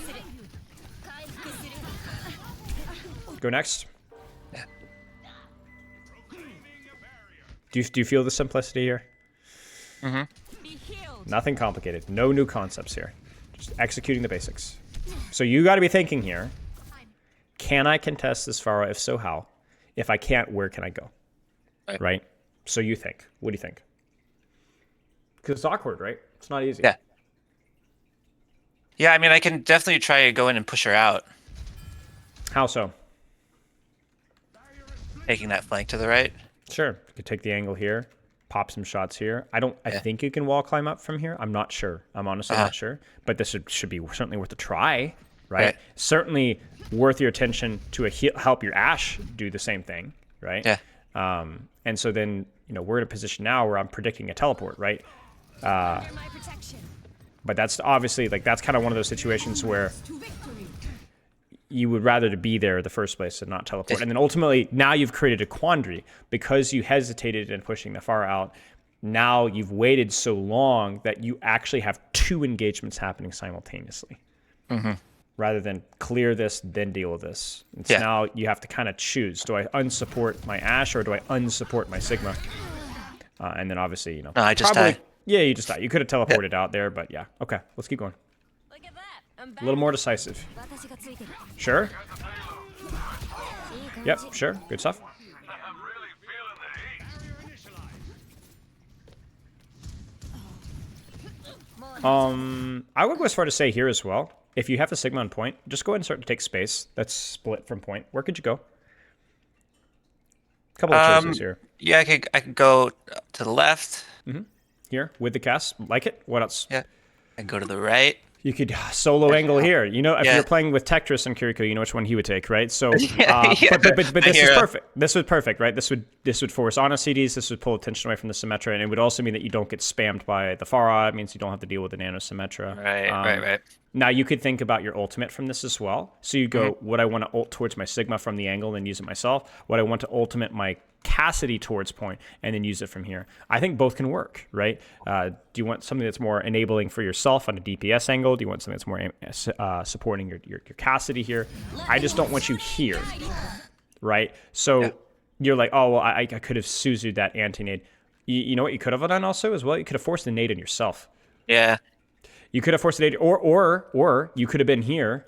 Go next. Yeah. Do you feel the simplicity here? Mm-hmm. Nothing complicated. No new concepts here. Just executing the basics. So you got to be thinking here. Can I contest this Pharah? If so, how? If I can't, where can I go? Right? So you think. What do you think? Because it's awkward, right? It's not easy. Yeah. Yeah, I mean, I can definitely try to go in and push her out, How so? taking that flank to the right. Sure. You could take the angle here, pop some shots here. I think you can wall climb up from here. I'm not sure. I'm honestly not sure. But this should be certainly worth a try, right? Certainly worth your attention to help your Ashe do the same thing, right? Yeah. And so then, we're in a position now where I'm predicting a teleport, right? But that's obviously, that's kind of one of those situations where you would rather to be there in the first place and not teleport. And then ultimately, now you've created a quandary because you hesitated in pushing the far out. Now you've waited so long that you actually have 2 engagements happening simultaneously. Mm-hmm. Rather than clear this, then deal with this. And so now you have to kind of choose. Do I unsupport my Ashe or do I unsupport my Sigma? And then obviously, No, I just die. Yeah, you just die. You could have teleported out there, but yeah. Okay, let's keep going. A little more decisive. Sure. Yep, sure. Good stuff. I'm really feeling the heat. I would go as far to say here as well. If you have a Sigma on point, just go ahead and start to take space. That's split from point. Where could you go? Couple of choices here. Yeah, I could go to the left. Here, with the cast. Like it. What else? Yeah. I can go to the right. You could solo angle here. If Yeah. you're playing with Tetris and Kiriko, you know which one he would take, right? So, Yeah. but this is Hero. perfect. This would perfect, right? This would force Ana CDs. This would pull attention away from the Symmetra, and it would also mean that you don't get spammed by the Pharah. It means you don't have to deal with the Nano Symmetra. Right. Now you could think about your ultimate from this as well. So you go, would I want to ult towards my Sigma from the angle and use it myself? Would I want to ultimate my Cassidy towards point and then use it from here? I think both can work, right? Do you want something that's more enabling for yourself on a DPS angle? Do you want something that's more supporting your Cassidy here? I just don't want you here, right? So you're like, oh, well, I could have Suzu'd that anti-nade. You know what you could have done also as well? You could have forced the nade on yourself. Yeah. You could have forced it, or you could have been here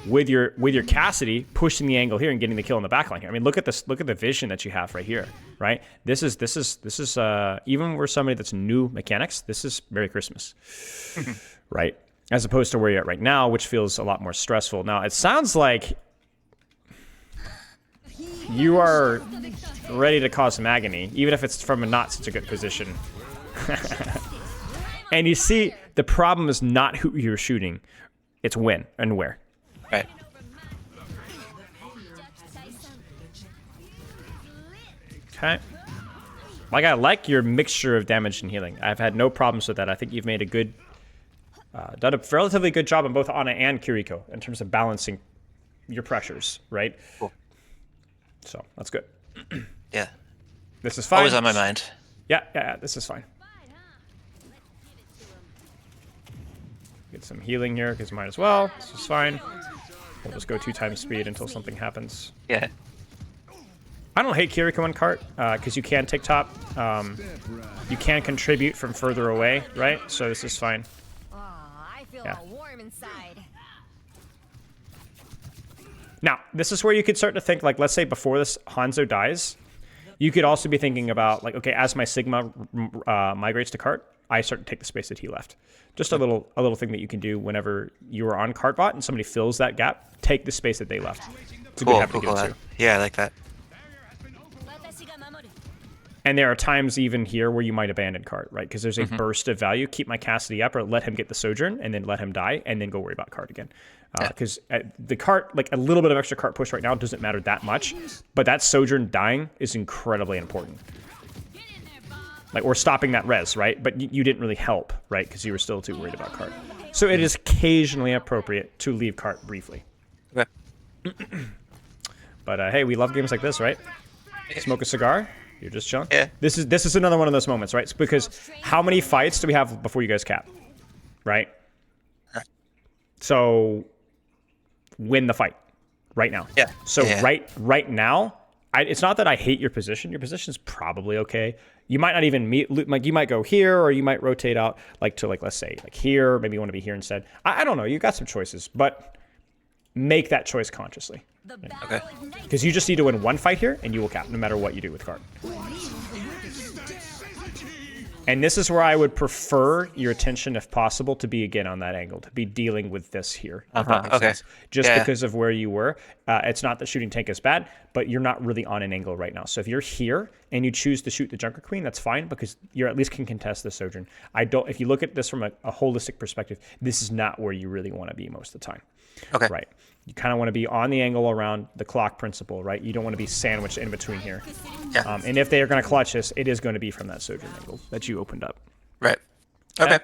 with your Cassidy pushing the angle here and getting the kill in the backline here. I mean, look at this. Look at the vision that you have right here, right? This is even for somebody that's new mechanics. This is Merry Christmas, right? As opposed to where you're at right now, which feels a lot more stressful. Now it sounds like you are ready to cause some agony, even if it's from a not such a good position. And you see, the problem is not who you're shooting, it's when and where. Right. Okay. Like, I like your mixture of damage and healing. I've had no problems with that. I think you've made a good, done a relatively good job on both Ana and Kiriko in terms of balancing your pressures, right? Cool. So that's good. Yeah. This is fine. Always on my mind. Yeah, this is fine. Get some healing here, because might as well. This is fine. We'll just go 2 times speed until something happens. Yeah. I don't hate Kiriko on cart, because you can take top. You can contribute from further away, right? So this is fine. Oh, I feel Yeah. all warm inside. Now, this is where you could start to think, like, let's say before this Hanzo dies, you could also be thinking about, like, okay, as my Sigma migrates to cart, I start to take the space that he left. Just a little thing that you can do whenever you are on cart bot and somebody fills that gap, take the space that they left. It's a good habit to get into. Yeah, I like that. And there are times even here where you might abandon cart, right? Because there's a burst of value. Keep my Cassidy up or let him get the Sojourn and then let him die and then go worry about cart again. Because the cart, like a little bit of extra cart push right now doesn't matter that much. But that Sojourn dying is incredibly important. Like, or stopping that res, right? But you didn't really help, right? Because you were still too worried about cart. So it is occasionally appropriate to leave cart briefly. Okay. But hey, we love games like this, right? Smoke a cigar. You're just chilling. Yeah. This is another one of those moments, right? It's because how many fights do we have before you guys cap, right? So win the fight right now. Yeah. So Yeah. right now, it's not that I hate your position. Your position's probably okay. You might not even meet, like you might go here or you might rotate out like to like, let's say like here, maybe you want to be here instead. I don't know. You've got some choices, but make that choice consciously. Okay. Because you just need to win one fight here, and you will cap, no matter what you do with card. And this is where I would prefer your attention, if possible, to be, again, on that angle, to be dealing with this here. If that makes sense. Just because of where you were. It's not that shooting tank is bad, but you're not really on an angle right now. So if you're here, and you choose to shoot the Junker Queen, that's fine, because you at least can contest the Sojourn. If you look at this from a holistic perspective, this is not where you really want to be most of the time. Okay. Right. You kind of want to be on the angle around the clock principle, right? You don't want to be sandwiched in between here. Yeah. And if they are going to clutch this, it is going to be from that Sojourn angle that you opened up. Right. Okay.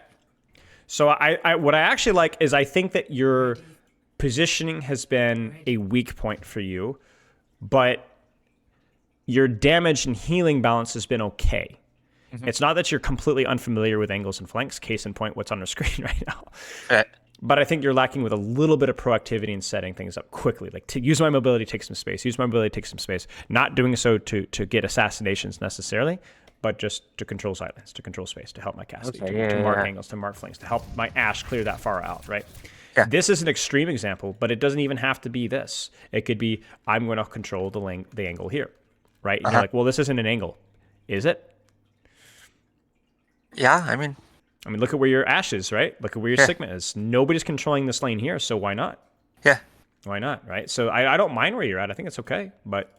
So what I actually like is I think that your positioning has been a weak point for you, but your damage and healing balance has been okay. It's not that you're completely unfamiliar with angles and flanks. Case in point, what's on the screen right now. Right. But I think you're lacking with a little bit of proactivity in setting things up quickly. Like, to use my mobility, take some space. Use my mobility, take some space. Not doing so to get assassinations necessarily, but just to control silence, to control space, to help my casting, to mark angles, to mark flanks, to help my Ashe clear that far out, right? Yeah. This is an extreme example, but it doesn't even have to be this. It could be, I'm going to control the angle here, right? And you're like, well, this isn't an angle. Is it? Yeah, I mean, look at where your Ashe is, right? Look at where your Sigma is. Nobody's controlling this lane here, so why not? yeah. Why not, right? So I don't mind where you're at. I think it's okay, but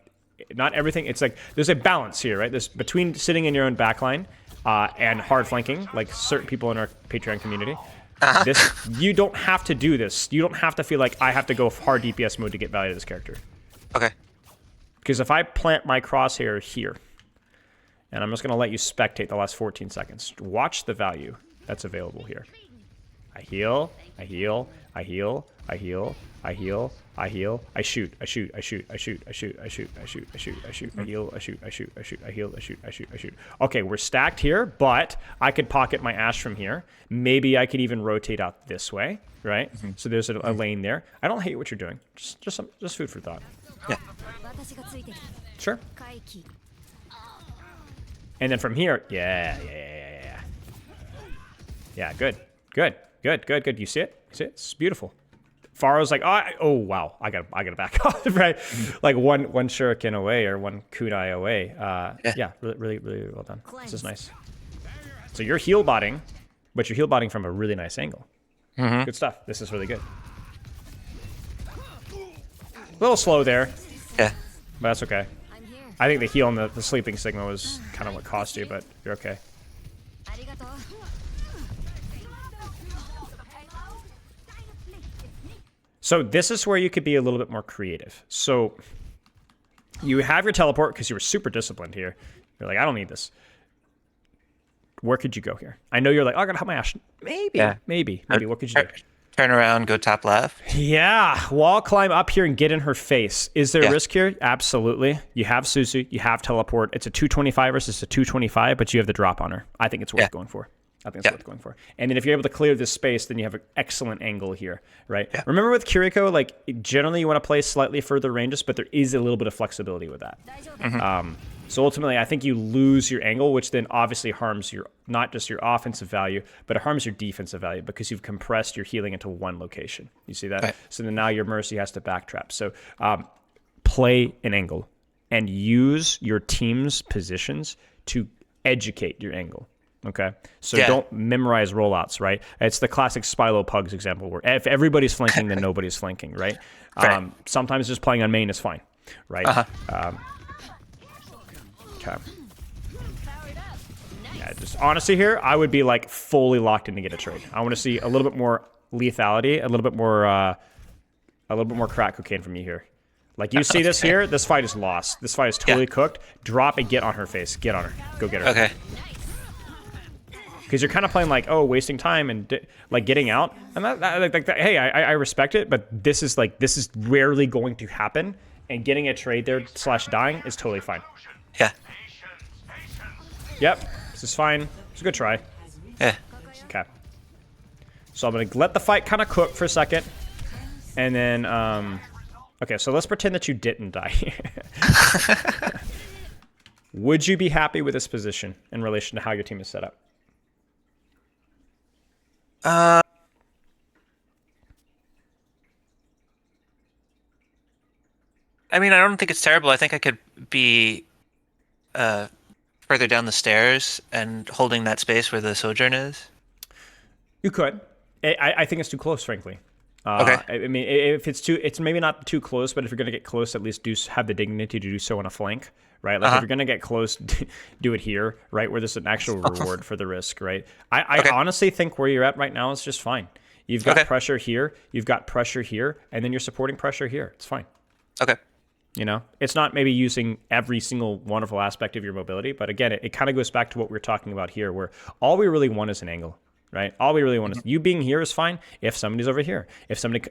not everything. It's like there's a balance here, right? There's between sitting in your own backline and hard flanking, like certain people in our Patreon community. This, you don't have to do this. You don't have to feel like I have to go hard DPS mode to get value to this character. Okay. Because if I plant my crosshair here, and I'm just going to let you spectate the last 14 seconds, watch the value that's available here. I heal, I heal, I heal, I heal, I heal, I heal, I shoot, I shoot, I shoot, I shoot, I shoot, I shoot, I shoot, I shoot, I shoot, I heal, I shoot, I shoot, I shoot, I heal, I shoot, I shoot, I shoot. Okay, we're stacked here, but I could pocket my Ashe from here. Maybe I could even rotate out this way, right? So there's a lane there. I don't hate what you're doing. Just food for thought. Yeah. Sure. And then from here, yeah. Yeah, good. You see it? See it? It's beautiful. Faro's like, oh wow, I gotta back off, right? Like one shuriken away or one kunai away. Yeah, really well done. This is nice. So you're heal botting, but you're heal botting from a really nice angle. Good stuff. This is really good. A little slow there, Yeah. but that's okay. I think the heal and the sleeping Sigma was kind of what cost you, but you're okay. So this is where you could be a little bit more creative. So you have your teleport because you were super disciplined here. You're like, I don't need this. Where could you go here? I know you're like, oh, I gotta help my Ashe. Maybe. What could you do? Turn around, go top left. Yeah, wall climb up here and get in her face. Is there a risk here? Absolutely. You have Suzu, you have teleport. It's a 225 versus a 225, but you have the drop on her. I think it's worth going for. I think it's worth going for. And then if you're able to clear this space, then you have an excellent angle here, right? Yeah. Remember with Kiriko, like generally you want to play slightly further ranges, but there is a little bit of flexibility with that. So ultimately, I think you lose your angle, which then obviously harms your not just your offensive value, but it harms your defensive value because you've compressed your healing into one location. You see that? Right. So then now your Mercy has to backtrap. So play an angle and use your team's positions to educate your angle. Okay, so don't memorize rollouts, right? It's the classic Spylo Pugs example where if everybody's flanking, then nobody's flanking, right? Sometimes just playing on main is fine, right? Okay. Yeah, just honestly here, I would be like fully locked in to get a trade. I want to see a little bit more lethality, a little bit more crack cocaine from you here. Like you see this here, this fight is lost. This fight is totally cooked. Drop and get on her face. Get on her. Go get her. Okay. Because you're kind of playing like, oh, wasting time and like getting out. And hey, I respect it, but this is rarely going to happen. And getting a trade there / dying is totally fine. Yeah. Yep. This is fine. It's a good try. Yeah. Okay. So I'm gonna let the fight kind of cook for a second, and then okay. So let's pretend that you didn't die. Would you be happy with this position in relation to how your team is set up? I mean, I don't think it's terrible. I think I could be further down the stairs and holding that space where the Sojourn is. You could. I think it's too close, frankly. Okay. I mean, if it's maybe not too close, but if you're going to get close, at least have the dignity to do so on a flank, right? Like if you're going to get close, do it here, right? Where there's an actual reward for the risk, right? I honestly think where you're at right now is just fine. You've got pressure here, you've got pressure here, and then you're supporting pressure here. It's fine. Okay. You know, it's not maybe using every single wonderful aspect of your mobility, but again, it kind of goes back to what we were talking about here, where all we really want is an angle, right? All we really want is you being here is fine. If somebody's over here,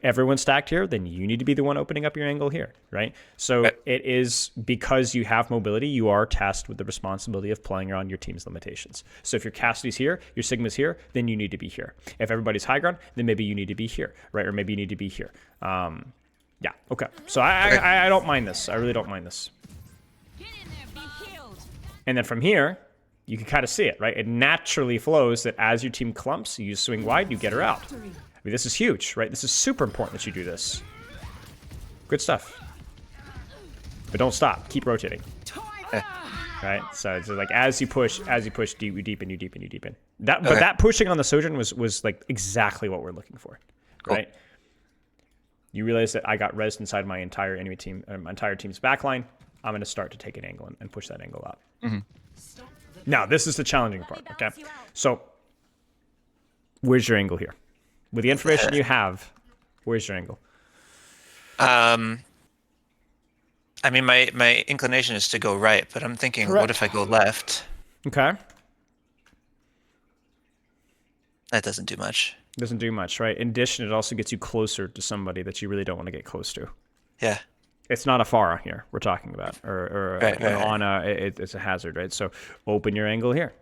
everyone's stacked here, then you need to be the one opening up your angle here, right? So it is because you have mobility, you are tasked with the responsibility of playing around your team's limitations. So if your Cassidy's here, your Sigma's here, then you need to be here. If everybody's high ground, then maybe you need to be here, right? Or maybe you need to be here. Yeah, okay. So I don't mind this. I really don't mind this. And then from here, you can kind of see it, right? It naturally flows that as your team clumps, you swing wide, you get her out. I mean, this is huge, right? This is super important that you do this. Good stuff. But don't stop. Keep rotating. Right? So it's like as you push, you deepen. But that pushing on the Sojourn was like exactly what we're looking for, right? You realize that I got rezzed inside my entire enemy team, my entire team's backline. I'm going to start to take an angle and push that angle out. Now, this is the challenging part, okay? So, where's your angle here? With the information you have, where's your angle? I mean, my inclination is to go right, but I'm thinking, what if I go left? Okay. That doesn't do much. Doesn't do much, right? In addition, it also gets you closer to somebody that you really don't want to get close to. Yeah. It's not a Pharah here we're talking about, or an Ana. It's a hazard, right? So open your angle here.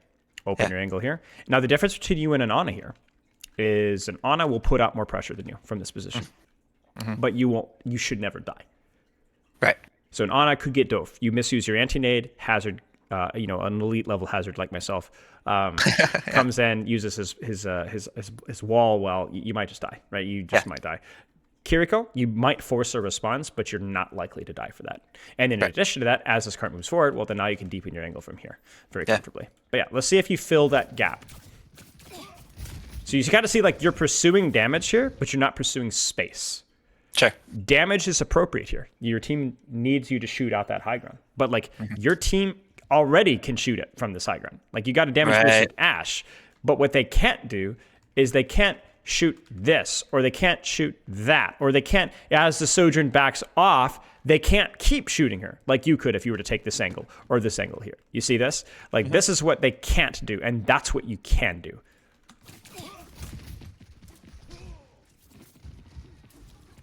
Open your angle here. Now, the difference between you and an Ana here is an Ana will put out more pressure than you from this position. But you should never die. Right. So an Ana could get doof. You misuse your anti-nade, hazard, an elite level hazard like myself, comes in, uses his wall. Well, you might just die, right? You just might die. Kiriko, you might force a response, but you're not likely to die for that. And in addition to that, as this card moves forward, well, then now you can deepen your angle from here very comfortably. But yeah, let's see if you fill that gap. So you got to see like you're pursuing damage here, but you're not pursuing space. Sure. Damage is appropriate here. Your team needs you to shoot out that high ground. But like your team already can shoot it from this high ground. Like you got a damage boost with Ashe. But what they can't do is they can't shoot this, or they can't shoot that, or they can't, as the Sojourn backs off, they can't keep shooting her like you could if you were to take this angle or this angle here. You see this? Like this is what they can't do, and that's what you can do.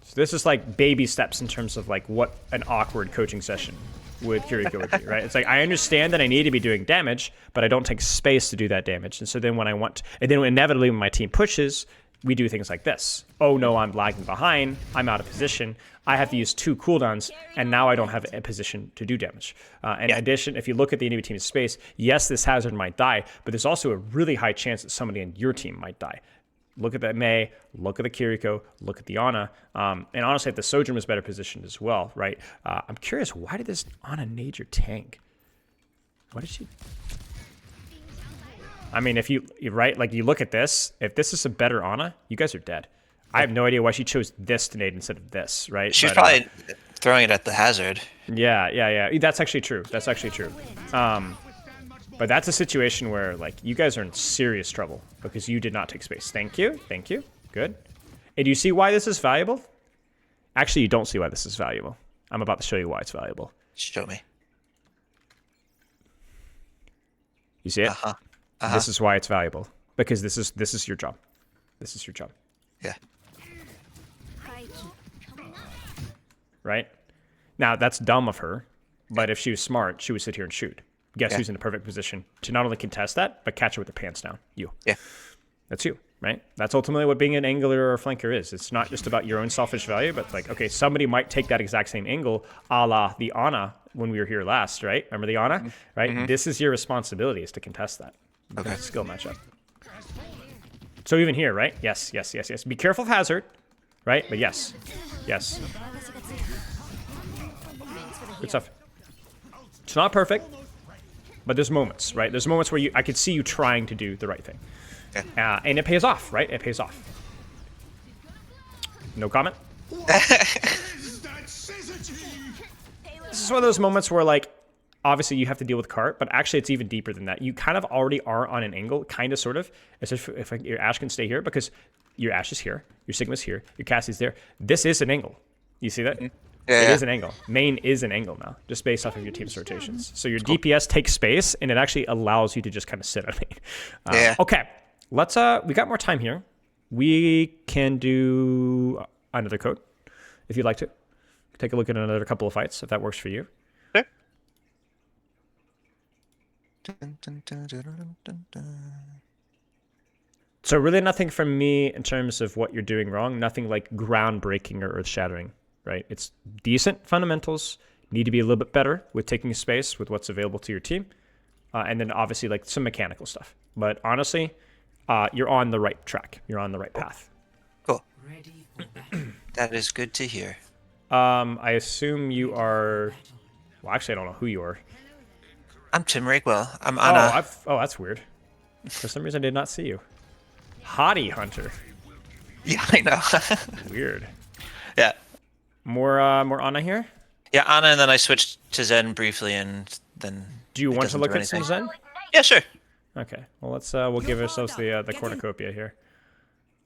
So this is like baby steps in terms of like what an awkward coaching session with Kiriko would be, right? It's like I understand that I need to be doing damage, but I don't take space to do that damage. And so then when I want, and then inevitably when my team pushes, we do things like this. Oh no, I'm lagging behind. I'm out of position. I have to use 2 cooldowns, and now I don't have a position to do damage. In addition, if you look at the enemy team's space, yes, this hazard might die, but there's also a really high chance that somebody in your team might die. Look at that Mei, look at the Kiriko, look at the Ana. And honestly, if the Sojourn was better positioned as well, right? I'm curious, why did this Ana nade your tank? What did she... I mean, if you, right, like you look at this, if this is a better Ana, you guys are dead. I have no idea why she chose this to nade instead of this, right? She's But, probably throwing it at the hazard. Yeah. That's actually true. That's actually true. But that's a situation where, like, you guys are in serious trouble because you did not take space. Thank you. Good. And do you see why this is valuable? Actually, you don't see why this is valuable. I'm about to show you why it's valuable. Show me. You see it? This is why it's valuable. Because this is your job. This is your job. Yeah. Right? Now, that's dumb of her, but if she was smart, she would sit here and shoot. Guess who's in the perfect position to not only contest that, but catch her with the pants down? You. Yeah. That's you, right? That's ultimately what being an angler or a flanker is. It's not just about your own selfish value, but like, okay, somebody might take that exact same angle, a la the Ana when we were here last, right? Remember the Ana, right? This is your responsibility, is to contest that. Okay. Skill matchup. So even here, right? Yes. Be careful of hazard, right? But yes. Good stuff. It's not perfect, but there's moments, right? There's moments where I could see you trying to do the right thing. Yeah. And it pays off, right? It pays off. No comment? This is one of those moments where, like, obviously you have to deal with cart, but actually it's even deeper than that. You kind of already are on an angle, kind of, sort of, as if your Ashe can stay here, because your Ashe is here, your Sigma's here, your Cassie's there. This is an angle. You see that? It is an angle. Main is an angle now, just based off of your team's rotations. So your DPS takes space, and it actually allows you to just kind of sit on main. Okay, let's. We got more time here. We can do another code, if you'd like to. Take a look at another couple of fights, if that works for you. Sure. So really nothing from me in terms of what you're doing wrong. Nothing like groundbreaking or earth-shattering. Right? It's decent fundamentals, need to be a little bit better with taking space with what's available to your team. And then obviously like some mechanical stuff. But honestly, you're on the right track. You're on the right path. Cool. That is good to hear. I assume you are... Well, actually, I don't know who you are. I'm Tim Rakewell. I'm Ana. Oh, that's weird. For some reason, I did not see you. Hottie Hunter. Yeah, I know. Weird. Yeah. More Ana here? Yeah, Ana, and then I switched to Zen briefly, and then... Do you want to doesn't look do at some anything. Zen? Yeah, sure. Okay. Well, let's we'll give ourselves the cornucopia here.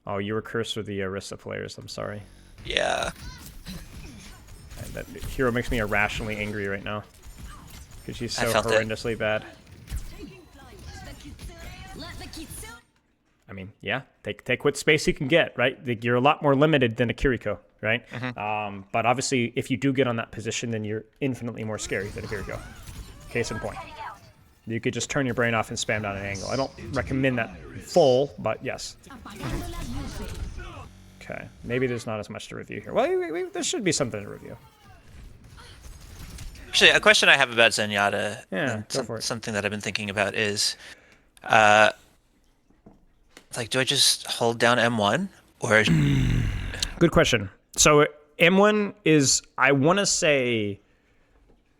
Oh, you were cursed with the Arista players. I'm sorry. Yeah. And that hero makes me irrationally angry right now because she's so felt it. horrendously bad. I mean, yeah, take what space you can get, right? Like, you're a lot more limited than a Kiriko, right? But obviously, if you do get on that position, then you're infinitely more scary than a Kiriko. Case in point. You could just turn your brain off and spam down an angle. I don't recommend that full, but yes. Okay, maybe there's not as much to review here. Well, there should be something to review. Actually, a question I have about Zenyatta, Yeah, go for it. something that I've been thinking about is, like, do I just hold down M1 or? Good question. So M1 is, I want to say,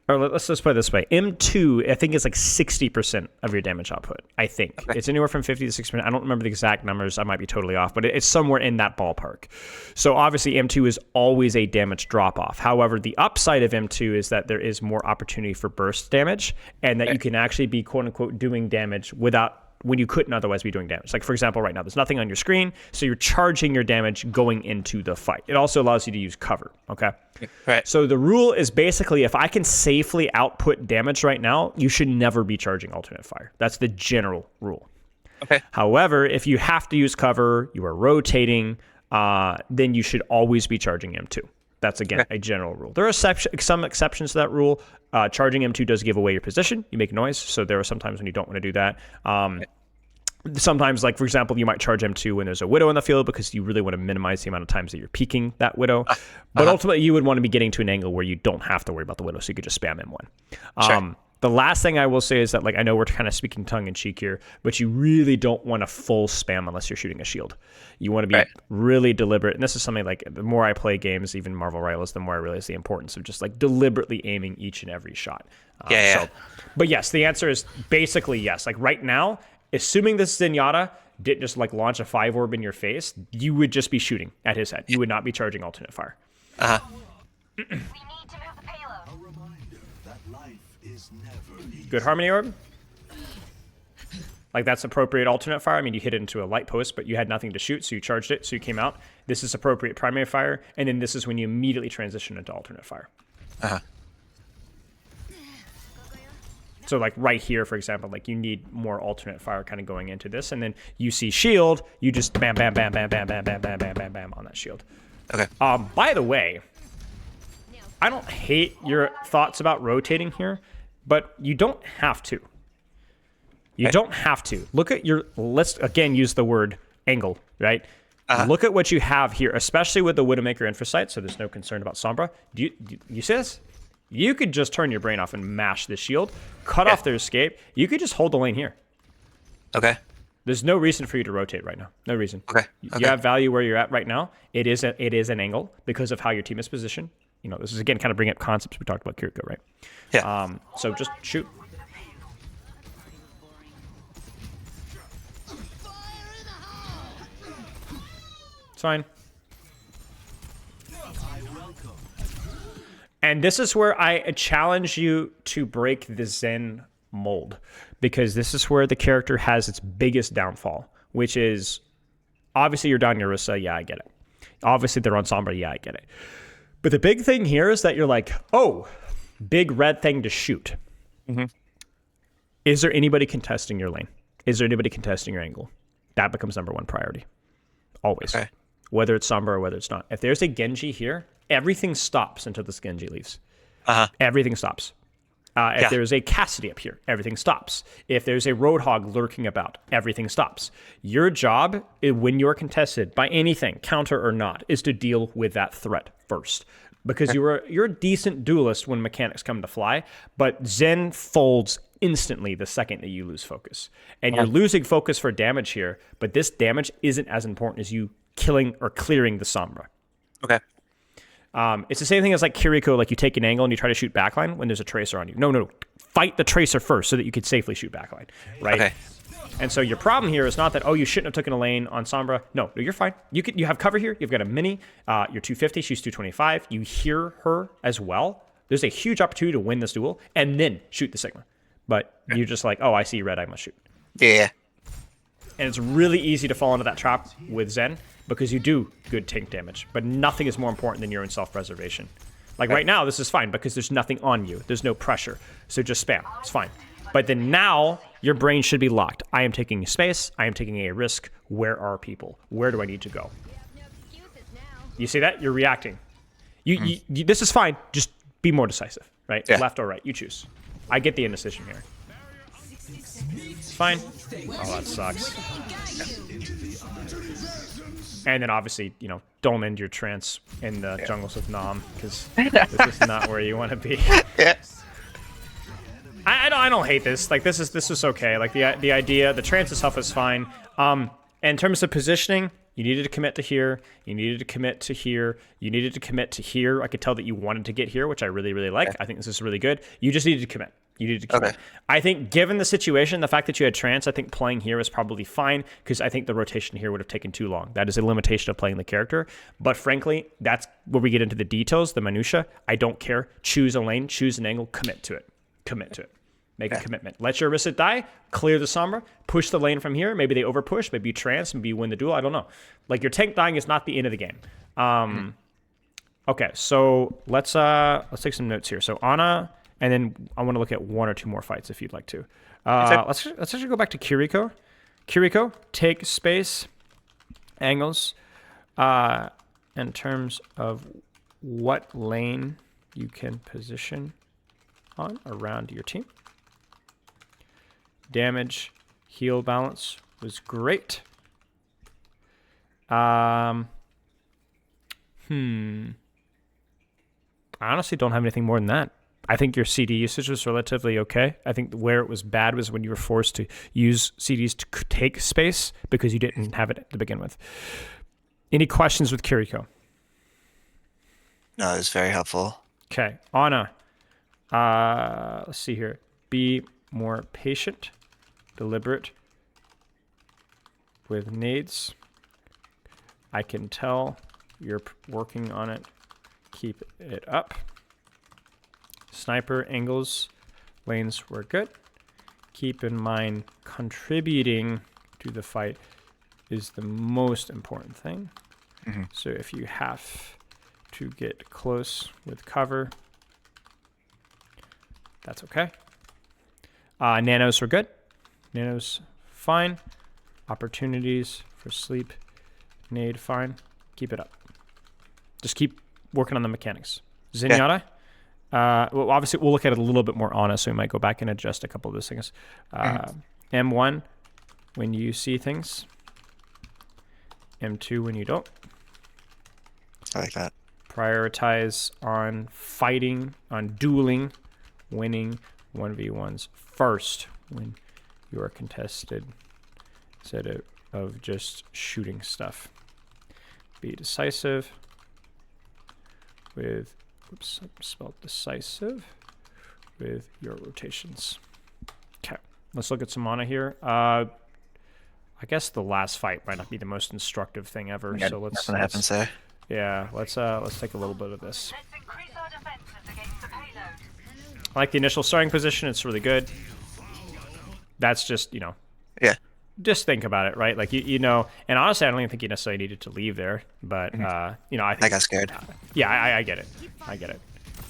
or let's just put it this way. M2, I think, is like 60% of your damage output. I think. Okay. It's anywhere from 50 to 60%. I don't remember the exact numbers. I might be totally off, but it's somewhere in that ballpark. So obviously M2 is always a damage drop-off. However, the upside of M2 is that there is more opportunity for burst damage, and that you can actually be, quote-unquote, doing damage when you couldn't otherwise be doing damage. Like, for example, right now, there's nothing on your screen, so you're charging your damage going into the fight. It also allows you to use cover, okay? Right. So the rule is basically, if I can safely output damage right now, you should never be charging alternate fire. That's the general rule. Okay. However, if you have to use cover, you are rotating, then you should always be charging M2. That's, again, a general rule. There are some exceptions to that rule. Charging M2 does give away your position. You make noise, so there are some times when you don't want to do that. Sometimes, like, for example, you might charge M2 when there's a Widow in the field because you really want to minimize the amount of times that you're peeking that Widow. But ultimately, you would want to be getting to an angle where you don't have to worry about the Widow, so you could just spam M1. Sure. The last thing I will say is that, like, I know we're kind of speaking tongue-in-cheek here, but you really don't want a full spam unless you're shooting a shield. You want to be really deliberate. And this is something, like, the more I play games, even Marvel Rivals, the more I realize the importance of just, like, deliberately aiming each and every shot. But yes, the answer is basically yes. Like, right now, assuming this Zenyatta didn't just, like, launch a 5-orb in your face, you would just be shooting at his head. You would not be charging alternate fire. We need to move the payload. Good Harmony Orb. Like, that's appropriate alternate fire. I mean, you hit it into a light post, but you had nothing to shoot, so you charged it, so you came out. This is appropriate primary fire, and then this is when you immediately transition into alternate fire. So, like, right here, for example, like, you need more alternate fire kind of going into this, and then you see shield, you just bam, bam, bam, bam, bam, bam, bam, bam, bam, bam, bam on that shield. Okay. By the way, I don't hate your thoughts about rotating here, but you don't have to. You don't have to. Look at your, let's again use the word angle, right? Look at what you have here, especially with the Widowmaker Infrasight, so there's no concern about Sombra. Do you see this? You could just turn your brain off and mash this shield, cut off their escape. You could just hold the lane here. Okay. There's no reason for you to rotate right now. No reason. Okay. You have value where you're at right now. It is an angle because of how your team is positioned. You know, this is, again, kind of bringing up concepts we talked about Kiriko, right? Yeah. So just shoot. It's fine. And this is where I challenge you to break the Zen mold, because this is where the character has its biggest downfall, which is, obviously you're down Ursa, yeah, I get it. Obviously they're on Sombra, yeah, I get it. But the big thing here is that you're like, oh, big red thing to shoot. Is there anybody contesting your lane? Is there anybody contesting your angle? That becomes number one priority. Always. Okay. Whether it's Sombra or whether it's not. If there's a Genji here, everything stops until this Genji leaves. Everything stops. If there's a Cassidy up here, everything stops. If there's a Roadhog lurking about, everything stops. Your job, when you're contested by anything, counter or not, is to deal with that threat first. Because you're a decent duelist when mechanics come to fly, but Zen folds instantly the second that you lose focus. And you're losing focus for damage here, but this damage isn't as important as you killing or clearing the Sombra. Okay. It's the same thing as like Kiriko, like you take an angle and you try to shoot backline when there's a tracer on you. No. Fight the tracer first so that you can safely shoot backline, right? Okay. And so your problem here is not that, oh, you shouldn't have taken a lane on Sombra. No, you're fine. You have cover here. You've got a mini. You're 250. She's 225. You hear her as well. There's a huge opportunity to win this duel and then shoot the Sigma. But you're just like, oh, I see red. I must shoot. Yeah. And it's really easy to fall into that trap with Zen because you do good tank damage. But nothing is more important than your own self-preservation. Like right now, this is fine because there's nothing on you. There's no pressure. So just spam. It's fine. But then now, your brain should be locked. I am taking space. I am taking a risk. Where are people? Where do I need to go? You see that? You're reacting. You this is fine. Just be more decisive, right? Yeah. Left or right. You choose. I get the indecision here. It's fine. Oh, that sucks. And then obviously, you know, don't end your trance in the jungles of Nam, because this is not where you want to be. I don't hate this. Like this is okay. Like the idea, the trance itself is fine. In terms of positioning, You needed to commit to here. You needed to commit to here. You needed to commit to here. I could tell that you wanted to get here, which I really, really like. I think this is really good. You just needed to commit. You needed to commit. Okay. I think given the situation, the fact that you had trance, I think playing here is probably fine because I think the rotation here would have taken too long. That is a limitation of playing the character. But frankly, that's where we get into the details, the minutia. I don't care. Choose a lane, choose an angle, commit to it. Commit to it. Make a commitment. Let your Orisa die, clear the Sombra, push the lane from here. Maybe they overpush, maybe you trance, maybe you win the duel. I don't know. Like, your tank dying is not the end of the game. Okay, so let's take some notes here. So Ana, and then I want to look at one or two more fights if you'd like to. Let's actually go back to Kiriko. Kiriko, take space, angles, in terms of what lane you can position on around your team. Damage, heal balance was great. I honestly don't have anything more than that. I think your CD usage was relatively okay. I think where it was bad was when you were forced to use CDs to take space because you didn't have it to begin with. Any questions with Kiriko? No, it's very helpful. Okay, Ana. Let's see here. Be more patient, deliberate with nades. I can tell you're working on it. Keep it up. Sniper angles, lanes were good. Keep in mind, contributing to the fight is the most important thing. So if you have to get close with cover, that's okay. Nanos were good. Nanos, fine. Opportunities for sleep, nade, fine. Keep it up. Just keep working on the mechanics. Zenyatta. Well, obviously, we'll look at it a little bit more honest, so we might go back and adjust a couple of those things. M1, when you see things. M2, when you don't. I like that. Prioritize on fighting, on dueling, winning 1v1s first when you are contested instead of just shooting stuff. Be decisive with, oops, I spelled decisive, with your rotations. Okay, let's look at some mana here. I guess the last fight might not be the most instructive thing ever, Yeah, so let's happens there. yeah, let's take a little bit of this. Let's increase our defenses against the payload. I like the initial starting position, it's really good. That's just, you know, Yeah. just think about it, right? Like, you know, and honestly, I don't even think you necessarily needed to leave there, but, you know, I think... I got scared. Yeah, I get it. I get it.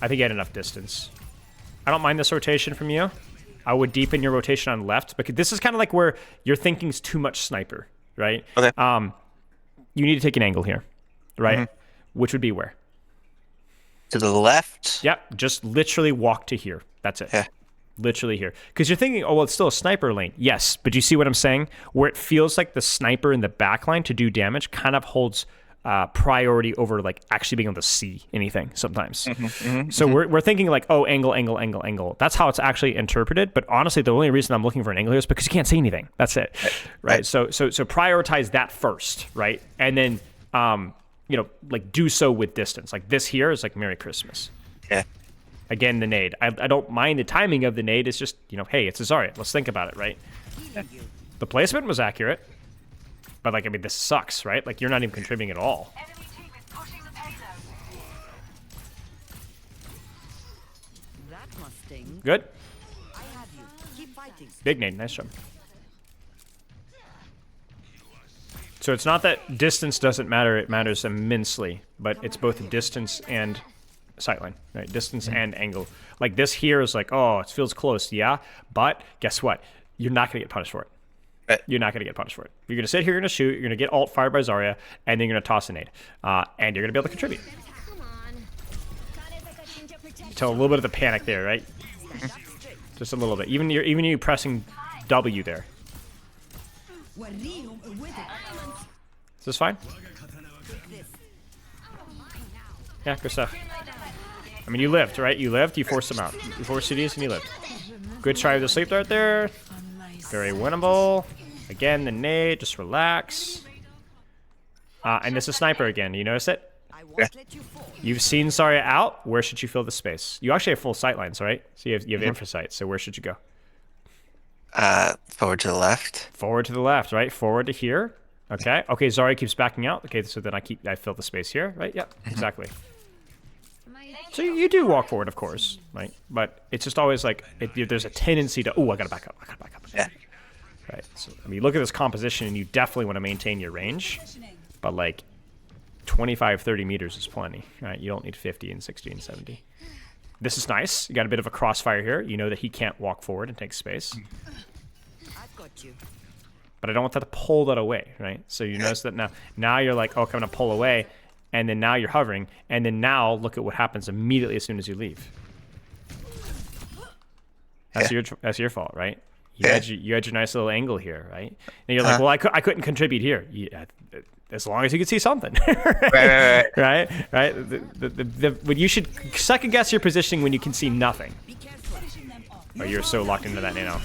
I think you had enough distance. I don't mind this rotation from you. I would deepen your rotation on left, because this is kind of like where your thinking's too much sniper, right? Okay. You need to take an angle here, right? Which would be where? To the left? Yep, just literally walk to here. That's it. Yeah. Literally here. Because you're thinking, oh, well, it's still a sniper lane. Yes, but you see what I'm saying? Where it feels like the sniper in the backline to do damage kind of holds priority over like actually being able to see anything sometimes. So we're thinking like, oh, angle, angle, angle, angle. That's how it's actually interpreted. But honestly, the only reason I'm looking for an angle here is because you can't see anything. That's it. Right? So prioritize that first, right? And then, you know, like do so with distance. Like this here is like Merry Christmas. Yeah. Again, the nade. I don't mind the timing of the nade. It's just, you know, hey, it's a Zarya. Let's think about it, right? The placement was accurate. But, like, I mean, this sucks, right? Like, you're not even contributing at all. Enemy team is pushing the payload. That must sting. Good. I have you. Keep fighting. Big nade. Nice job. So it's not that distance doesn't matter. It matters immensely. But it's both distance and sightline, right? Distance and angle. Like, this here is like, oh, it feels close. Yeah. But guess what? You're not going to get punished for it. You're not going to get punished for it. You're going to sit here, you're going to shoot, you're going to get ult fired by Zarya, and then you're going to toss a nade. And you're going to be able to contribute. Tell a little bit of the panic there, right? Just a little bit. Even you pressing W there. Is this fine? Yeah, good stuff. I mean, you lived, right? You lived, you forced them out. You forced CDs and you lived. Good try with the sleep dart there. Very winnable. Again, the nade, just relax. And this is Sniper again. You notice it? I won't let you fall. You've seen Zarya out. Where should you fill the space? You actually have full sight lines, right? So you have infra sight. So where should you go? Forward to the left. Forward to the left, right? Forward to here. Okay. Okay. Zarya keeps backing out. Okay. So then I fill the space here, right? Yep. Exactly. So you do walk forward, of course, right? But it's just always like there's a tendency to. Oh, I gotta back up. I gotta back up. Yeah. Right. So I mean, you look at this composition, and you definitely want to maintain your range, but like 25, 30 meters is plenty, right? You don't need 50 and 60 and 70. This is nice. You got a bit of a crossfire here. You know that he can't walk forward and take space. I've got you. But I don't want that to pull that away, right? So you notice that now you're like, oh, I'm going to pull away, and then now you're hovering, and then now look at what happens immediately as soon as you leave. That's your fault, right? You had your nice little angle here, right? And you're like, well, I couldn't contribute here. Yeah, as long as you could see something, Right. right. When you should second guess your positioning when you can see nothing. Be careful. Oh, you're so locked into that nano.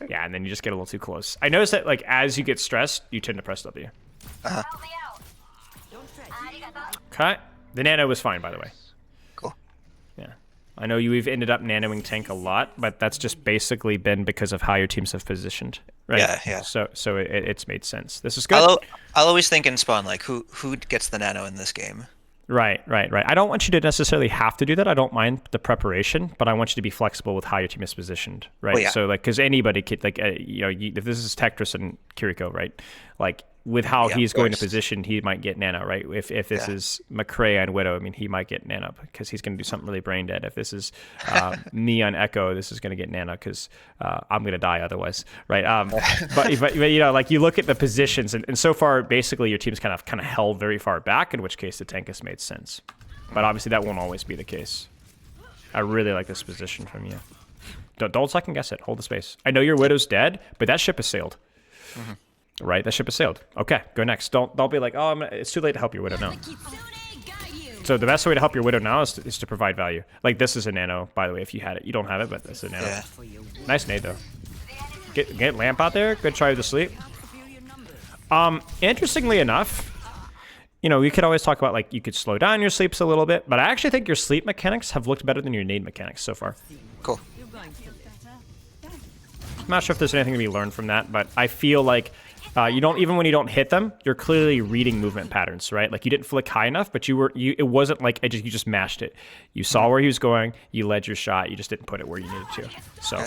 Yeah, and then you just get a little too close. I noticed that like as you get stressed, you tend to press W. Help me out. Don't fret. Arigato. Okay. The nano was fine, by the way. Cool. Yeah. I know you've ended up nanoing tank a lot, but that's just basically been because of how your teams have positioned, right? Yeah. So it's made sense. This is good. I'll always think in spawn like who gets the nano in this game. Right. I don't want you to necessarily have to do that. I don't mind the preparation, but I want you to be flexible with how your team is positioned, right? Well, yeah. So like, because anybody could like, if this is Tetris and Kiriko, right? Like with how he's going to position, he might get nano, right? If this is McCray and Widow, I mean, he might get nano because he's going to do something really brain dead. If this is me on Echo, this is going to get nano because I'm going to die otherwise, right? But like you look at the positions, and so far, basically, your team's kind of held very far back, in which case the tank has made sense. But obviously, that won't always be the case. I really like this position from you. Don't second guess it. Hold the space. I know your Widow's dead, but that ship has sailed. Mm-hmm. Right, that ship has sailed. Okay, go next. Don't be like, oh, it's too late to help your Widow now. So the best way to help your Widow now is to provide value. Like this is a nano, by the way. If you had it, you don't have it, but this is a nano. Yeah. Nice nade though. Get lamp out there. Good try to sleep. Interestingly enough, we could always talk about like you could slow down your sleeps a little bit, but I actually think your sleep mechanics have looked better than your nade mechanics so far. Cool. I'm not sure if there's anything to be learned from that, but I feel like even when you don't hit them, you're clearly reading movement patterns, right? Like you didn't flick high enough, but it wasn't like you just mashed it. You saw where he was going, you led your shot, you just didn't put it where you needed to. So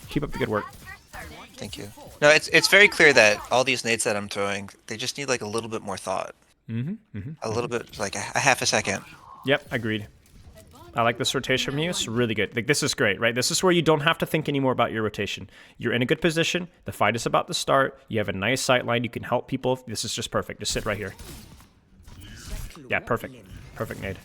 keep up the good work. Thank you. No, it's very clear that all these nades that I'm throwing, they just need like a little bit more thought. A little bit, like a half a second. Yep, agreed. I like this rotation from you. It's really good. Like this is great, right? This is where you don't have to think anymore about your rotation. You're in a good position. The fight is about to start. You have a nice sight line. You can help people. This is just perfect. Just sit right here. Yeah, perfect. Perfect nade.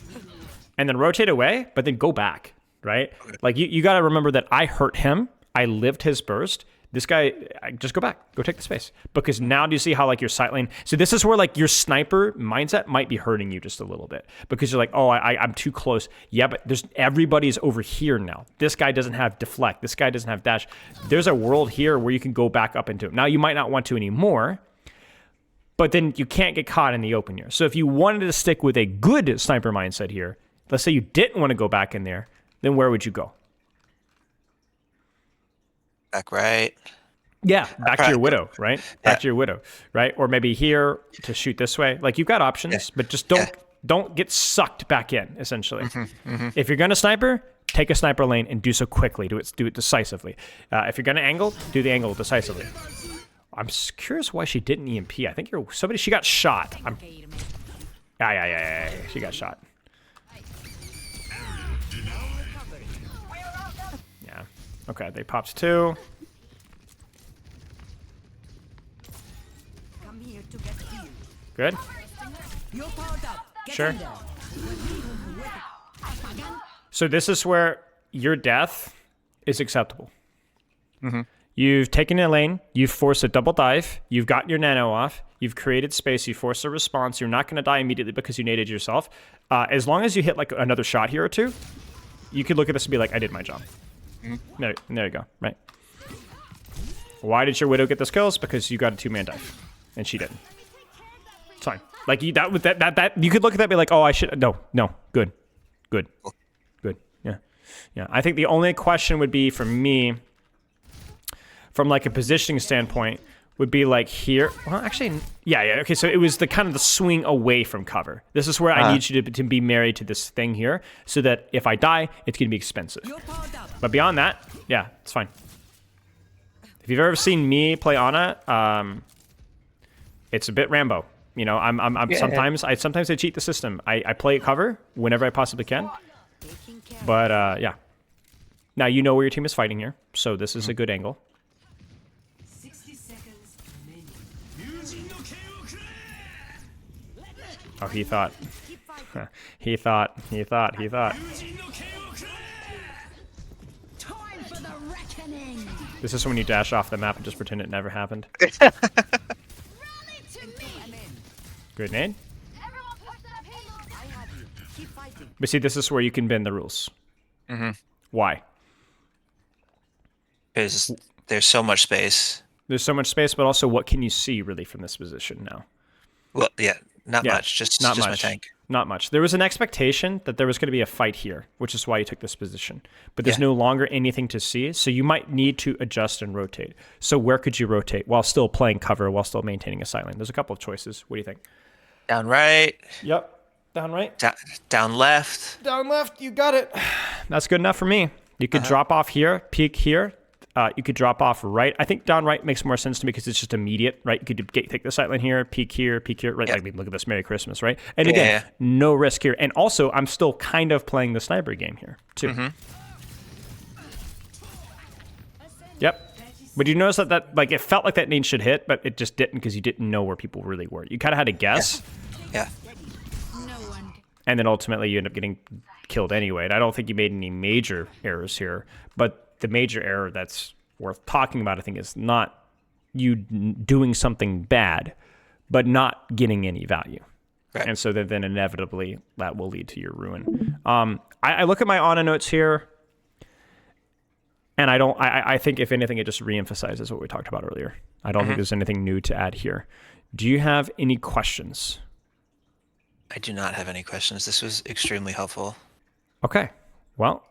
And then rotate away, but then go back, right? Like you got to remember that I hurt him. I lived his burst. This guy, just go back. Go take the space. Because now do you see how like your sight lane... So this is where like your sniper mindset might be hurting you just a little bit. Because you're like, oh, I'm too close. Yeah, but everybody's over here now. This guy doesn't have deflect. This guy doesn't have dash. There's a world here where you can go back up into it. Now you might not want to anymore, but then you can't get caught in the open here. So if you wanted to stick with a good sniper mindset here, let's say you didn't want to go back in there, then where would you go? Back right. Yeah, back to your Widow, right? Back to your Widow, right? Or maybe here to shoot this way. Like you've got options, but just don't get sucked back in. Essentially, if you're gonna sniper, take a sniper lane and do so quickly. Do it decisively. If you're gonna angle, do the angle decisively. I'm curious why she didn't EMP. I think she got shot. Yeah. She got shot. Yeah. Okay, they popped 2. Come here to get healed. Good. You're powered up. Get Sure. in there. So this is where your death is acceptable. You've taken a lane, you've forced a double dive, you've gotten your nano off, you've created space, you forced a response, you're not going to die immediately because you naded yourself. As long as you hit like another shot here or two, you could look at this and be like, I did my job. There you go, right? Why did your Widow get those kills? Because you got a 2-man dive, and she didn't. It's fine. Like that you could look at that and be like, oh, I should no, good. Yeah. I think the only question would be for me, from like a positioning standpoint, would be like here. Well, actually, yeah. Okay, so it was the kind of the swing away from cover. This is where I need you to be married to this thing here, so that if I die, it's gonna be expensive. You're powered up. But beyond that, yeah, it's fine. If you've ever seen me play Ana, it's a bit Rambo. You know, I'm sometimes I cheat the system. I play cover whenever I possibly can. Taking care. But yeah. Now you know where your team is fighting here, so this is a good angle. 60 seconds. Oh, he thought. Keep fighting. He thought. Time for the reckoning. This is when you dash off the map and just pretend it never happened. Rally to me. I'm in. Good nade. Everyone push that payload. I have you. Keep fighting. But see, this is where you can bend the rules. Mm-hmm. Why? Because there's so much space. There's so much space, but also what can you see really from this position now? Well, yeah, not Yeah, much. Just not my much. tank. Not much. There was an expectation that there was going to be a fight here, which is why you took this position. But there's Yeah. no longer anything to see, so you might need to adjust and rotate. So where could you rotate while still playing cover, while still maintaining a sight line? There's a couple of choices. What do you think? Down right, Yep. Down right. down left. Down left. You got it. That's good enough for me. You could drop off here, peek here. You could drop off right. I think down right makes more sense to me because it's just immediate, right? You could take the sight line here, peek here, right? Yep. I mean, look at this, Merry Christmas, right? And Yeah, again, yeah. no risk here. And also, I'm still kind of playing the sniper game here, too. Mm-hmm. Yep. But you notice that like it felt like that nade should hit, but it just didn't because you didn't know where people really were. You kind of had to guess, Yeah. No one. and then ultimately you end up getting killed anyway. And I don't think you made any major errors here, but the major error that's worth talking about, I think, is not you doing something bad, but not getting any value. Right. And so then inevitably that will lead to your ruin. I look at my Ana notes here, and I think if anything, it just reemphasizes what we talked about earlier. I don't think there's anything new to add here. Do you have any questions? I do not have any questions. This was extremely helpful. Okay. Well,